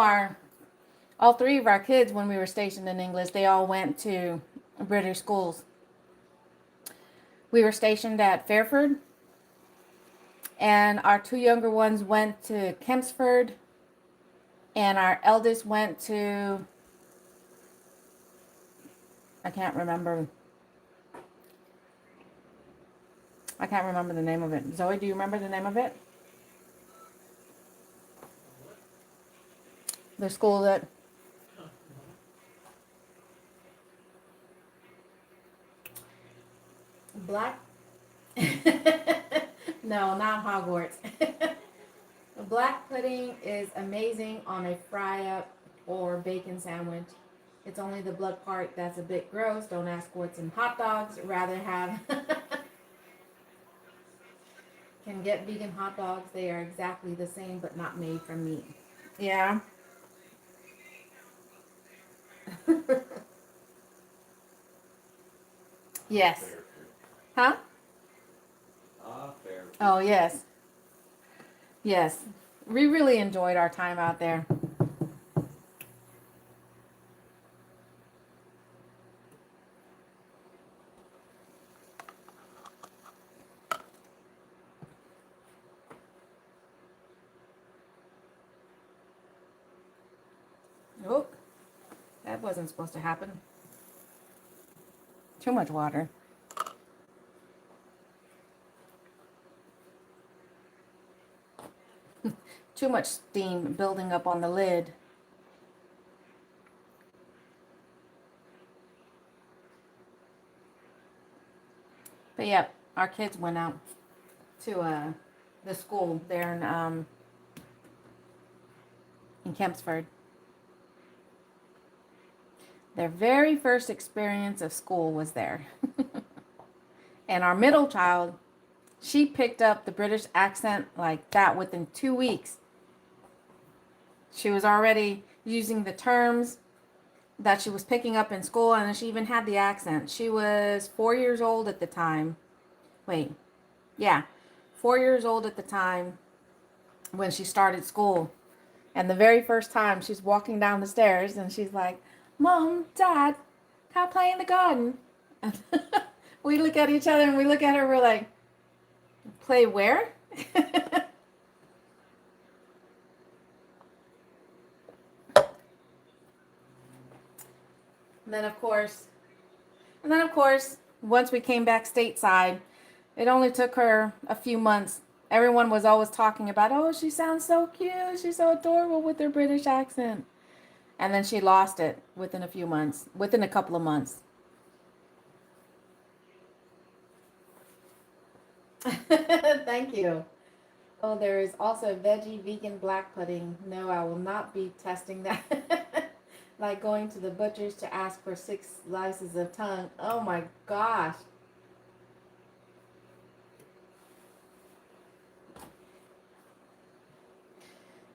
all three of our kids, when we were stationed in English, they all went to British schools. We were stationed at Fairford, and our two younger ones went to Kempsford, and our eldest went to, I can't remember the name of it. Zoe, do you remember the name of it? The school that Black No, not Hogwarts. Black pudding is amazing on a fry up or bacon sandwich. It's only the blood part that's a bit gross. Don't ask what's in hot dogs. Rather have can get vegan hot dogs. They are exactly the same but not made from meat. Yeah. Yes. Huh? Fair. Oh, yes. Yes. We really enjoyed our time out there. Oh, that wasn't supposed to happen. Too much water. Too much steam building up on the lid. But yep, our kids went out to the school there in Kempsford. Their very first experience of school was there. And our middle child, she picked up the British accent like that within 2 weeks. She was already using the terms that she was picking up in school, and she even had the accent. She was 4 years old at the time. Wait, yeah, 4 years old at the time when she started school. And the very first time she's walking down the stairs and she's like, Mom, Dad, can I play in the garden? And we look at each other and we look at her, we're like, play where? And then of course, once we came back stateside, it only took her a few months. Everyone was always talking about, oh, she sounds so cute. She's so adorable with her British accent. And then she lost it within a couple of months. Thank you. Oh, there is also veggie vegan black pudding. No, I will not be testing that. Like going to the butcher's to ask for 6 slices of tongue. Oh my gosh.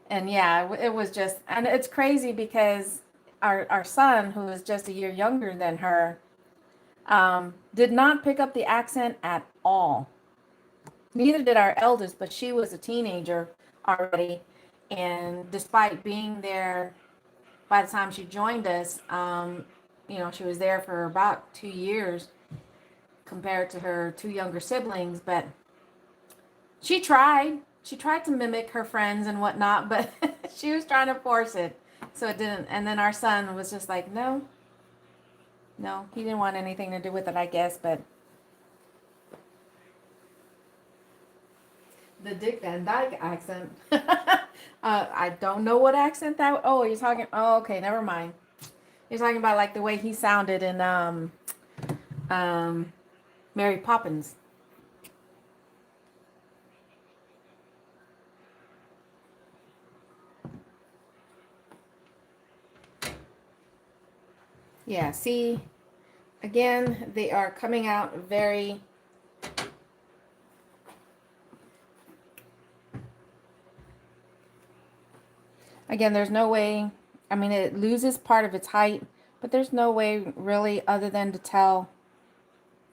And yeah, it was just, and it's crazy because our son, who is just a year younger than her, did not pick up the accent at all. Neither did our eldest, but she was a teenager already. And despite being there by the time she joined us, she was there for about 2 years compared to her 2 younger siblings. But she tried to mimic her friends and whatnot, but she was trying to force it. So it didn't. And then our son was just like, no, he didn't want anything to do with it, I guess. But the Dick Van Dyke accent. I don't know what accent that. Oh, you're talking. Oh, okay, never mind. You're talking about like the way he sounded in um, Mary Poppins. Yeah. See, again, they are coming out very. Again, there's no way. I mean, it loses part of its height, but there's no way really other than to tell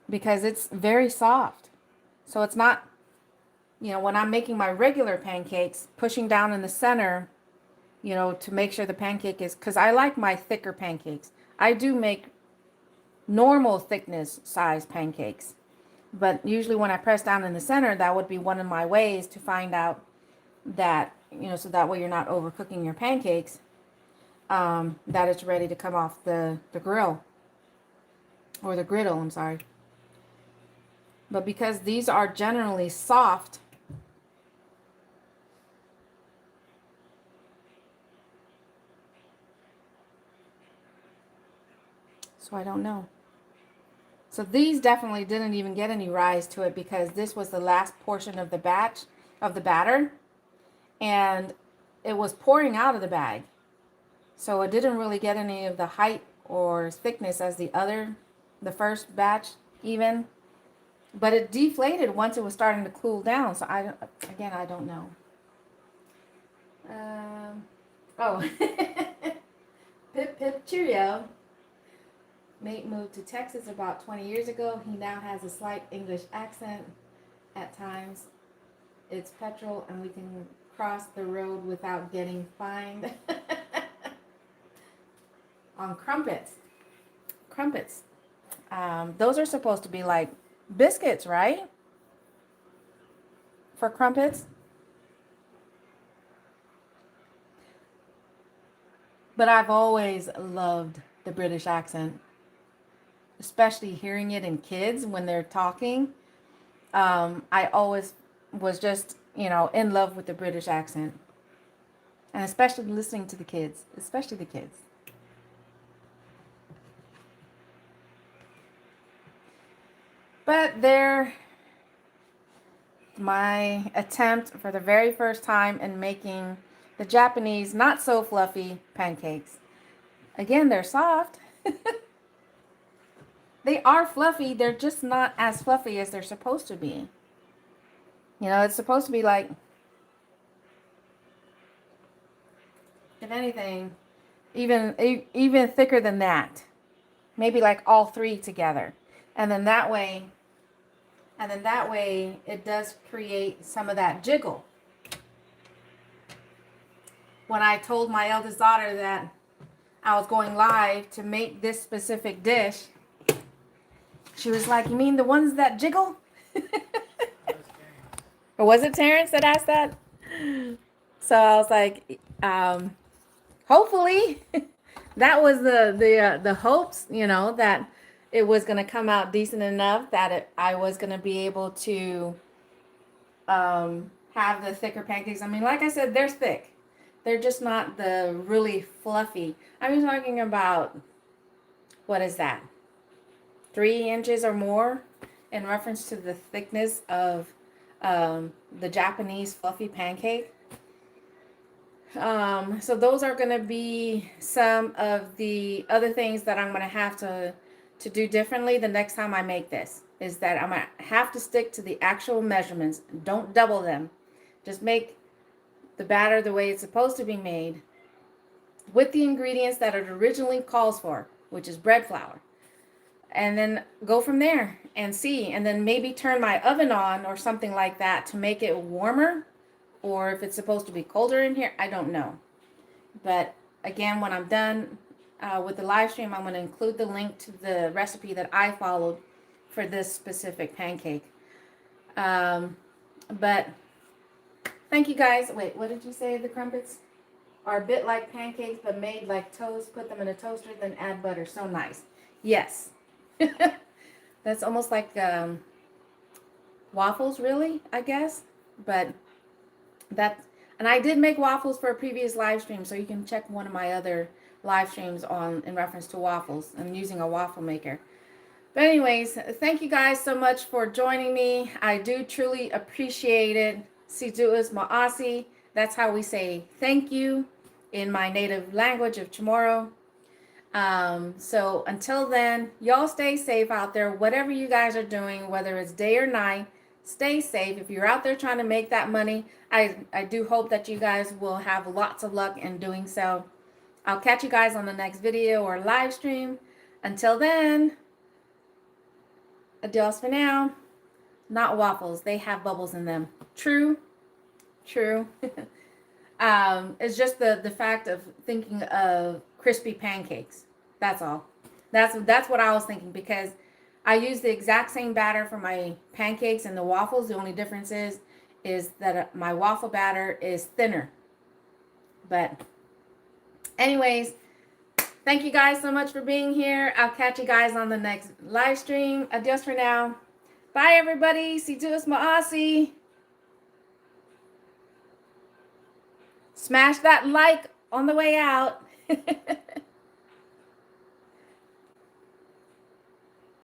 because it's very soft. So it's not, when I'm making my regular pancakes, pushing down in the center, to make sure the pancake is, because I like my thicker pancakes. I do make normal thickness size pancakes. But usually when I press down in the center, that would be one of my ways to find out that, so that way you're not overcooking your pancakes, that it's ready to come off the grill or the griddle, I'm sorry. But because these are generally soft, so I don't know. So these definitely didn't even get any rise to it because this was the last portion of the batch of the batter and it was pouring out of the bag. So it didn't really get any of the height or thickness as the first batch even. But it deflated once it was starting to cool down. So I don't know. Oh, Pip Pip Cheerio. Mate moved to Texas about 20 years ago. He now has a slight English accent at times. It's petrol and we can cross the road without getting fined. On crumpets. Crumpets. Those are supposed to be like biscuits, right? For crumpets. But I've always loved the British accent, especially hearing it in kids when they're talking. I always was just, in love with the British accent. And especially listening to the kids, especially the kids. But my attempt for the very first time in making the Japanese not so fluffy pancakes. Again, they're soft. They are fluffy. They're just not as fluffy as they're supposed to be. It's supposed to be like, if anything, even thicker than that. Maybe like all three together. And then that way it does create some of that jiggle. When I told my eldest daughter that I was going live to make this specific dish, she was like, "You mean the ones that jiggle?" Or was it Terrence that asked that? So I was like, hopefully that was the hopes, that it was going to come out decent enough that I was going to be able to have the thicker pancakes. I mean, like I said, they're thick. They're just not the really fluffy. I'm talking about, what is that? 3 inches or more in reference to the thickness of the Japanese fluffy pancake. So those are going to be some of the other things that I'm going to have to do differently the next time I make this, is that I'm going to have to stick to the actual measurements. Don't double them. Just make the batter the way it's supposed to be made with the ingredients that it originally calls for, which is bread flour. And then go from there and see. And then maybe turn my oven on or something like that to make it warmer. Or if it's supposed to be colder in here, I don't know. But again, when I'm done with the live stream, I'm going to include the link to the recipe that I followed for this specific pancake. But thank you guys. Wait, what did you say? The crumpets are a bit like pancakes, but made like toast. Put them in a toaster, then add butter. So nice. Yes. That's almost like waffles, really, I guess. But that, and I did make waffles for a previous live stream, so you can check one of my other live streams on in reference to waffles and using a waffle maker. But anyways, thank you guys so much for joining me. I do truly appreciate it. Si duas ma'asi. That's how we say thank you in my native language of Chamorro. So until then, y'all stay safe out there. Whatever you guys are doing, whether it's day or night, stay safe. If you're out there trying to make that money, I do hope that you guys will have lots of luck in doing so. I'll catch you guys on the next video or live stream. Until then, adios for now. Not waffles. They have bubbles in them. True. True. It's just the fact of thinking of crispy pancakes. That's all. That's what I was thinking, because I use the exact same batter for my pancakes and the waffles. The only difference is that my waffle batter is thinner. But anyways, thank you guys so much for being here. I'll catch you guys on the next live stream. Adios for now. Bye, everybody. Si duas ma'asi. Smash that like on the way out.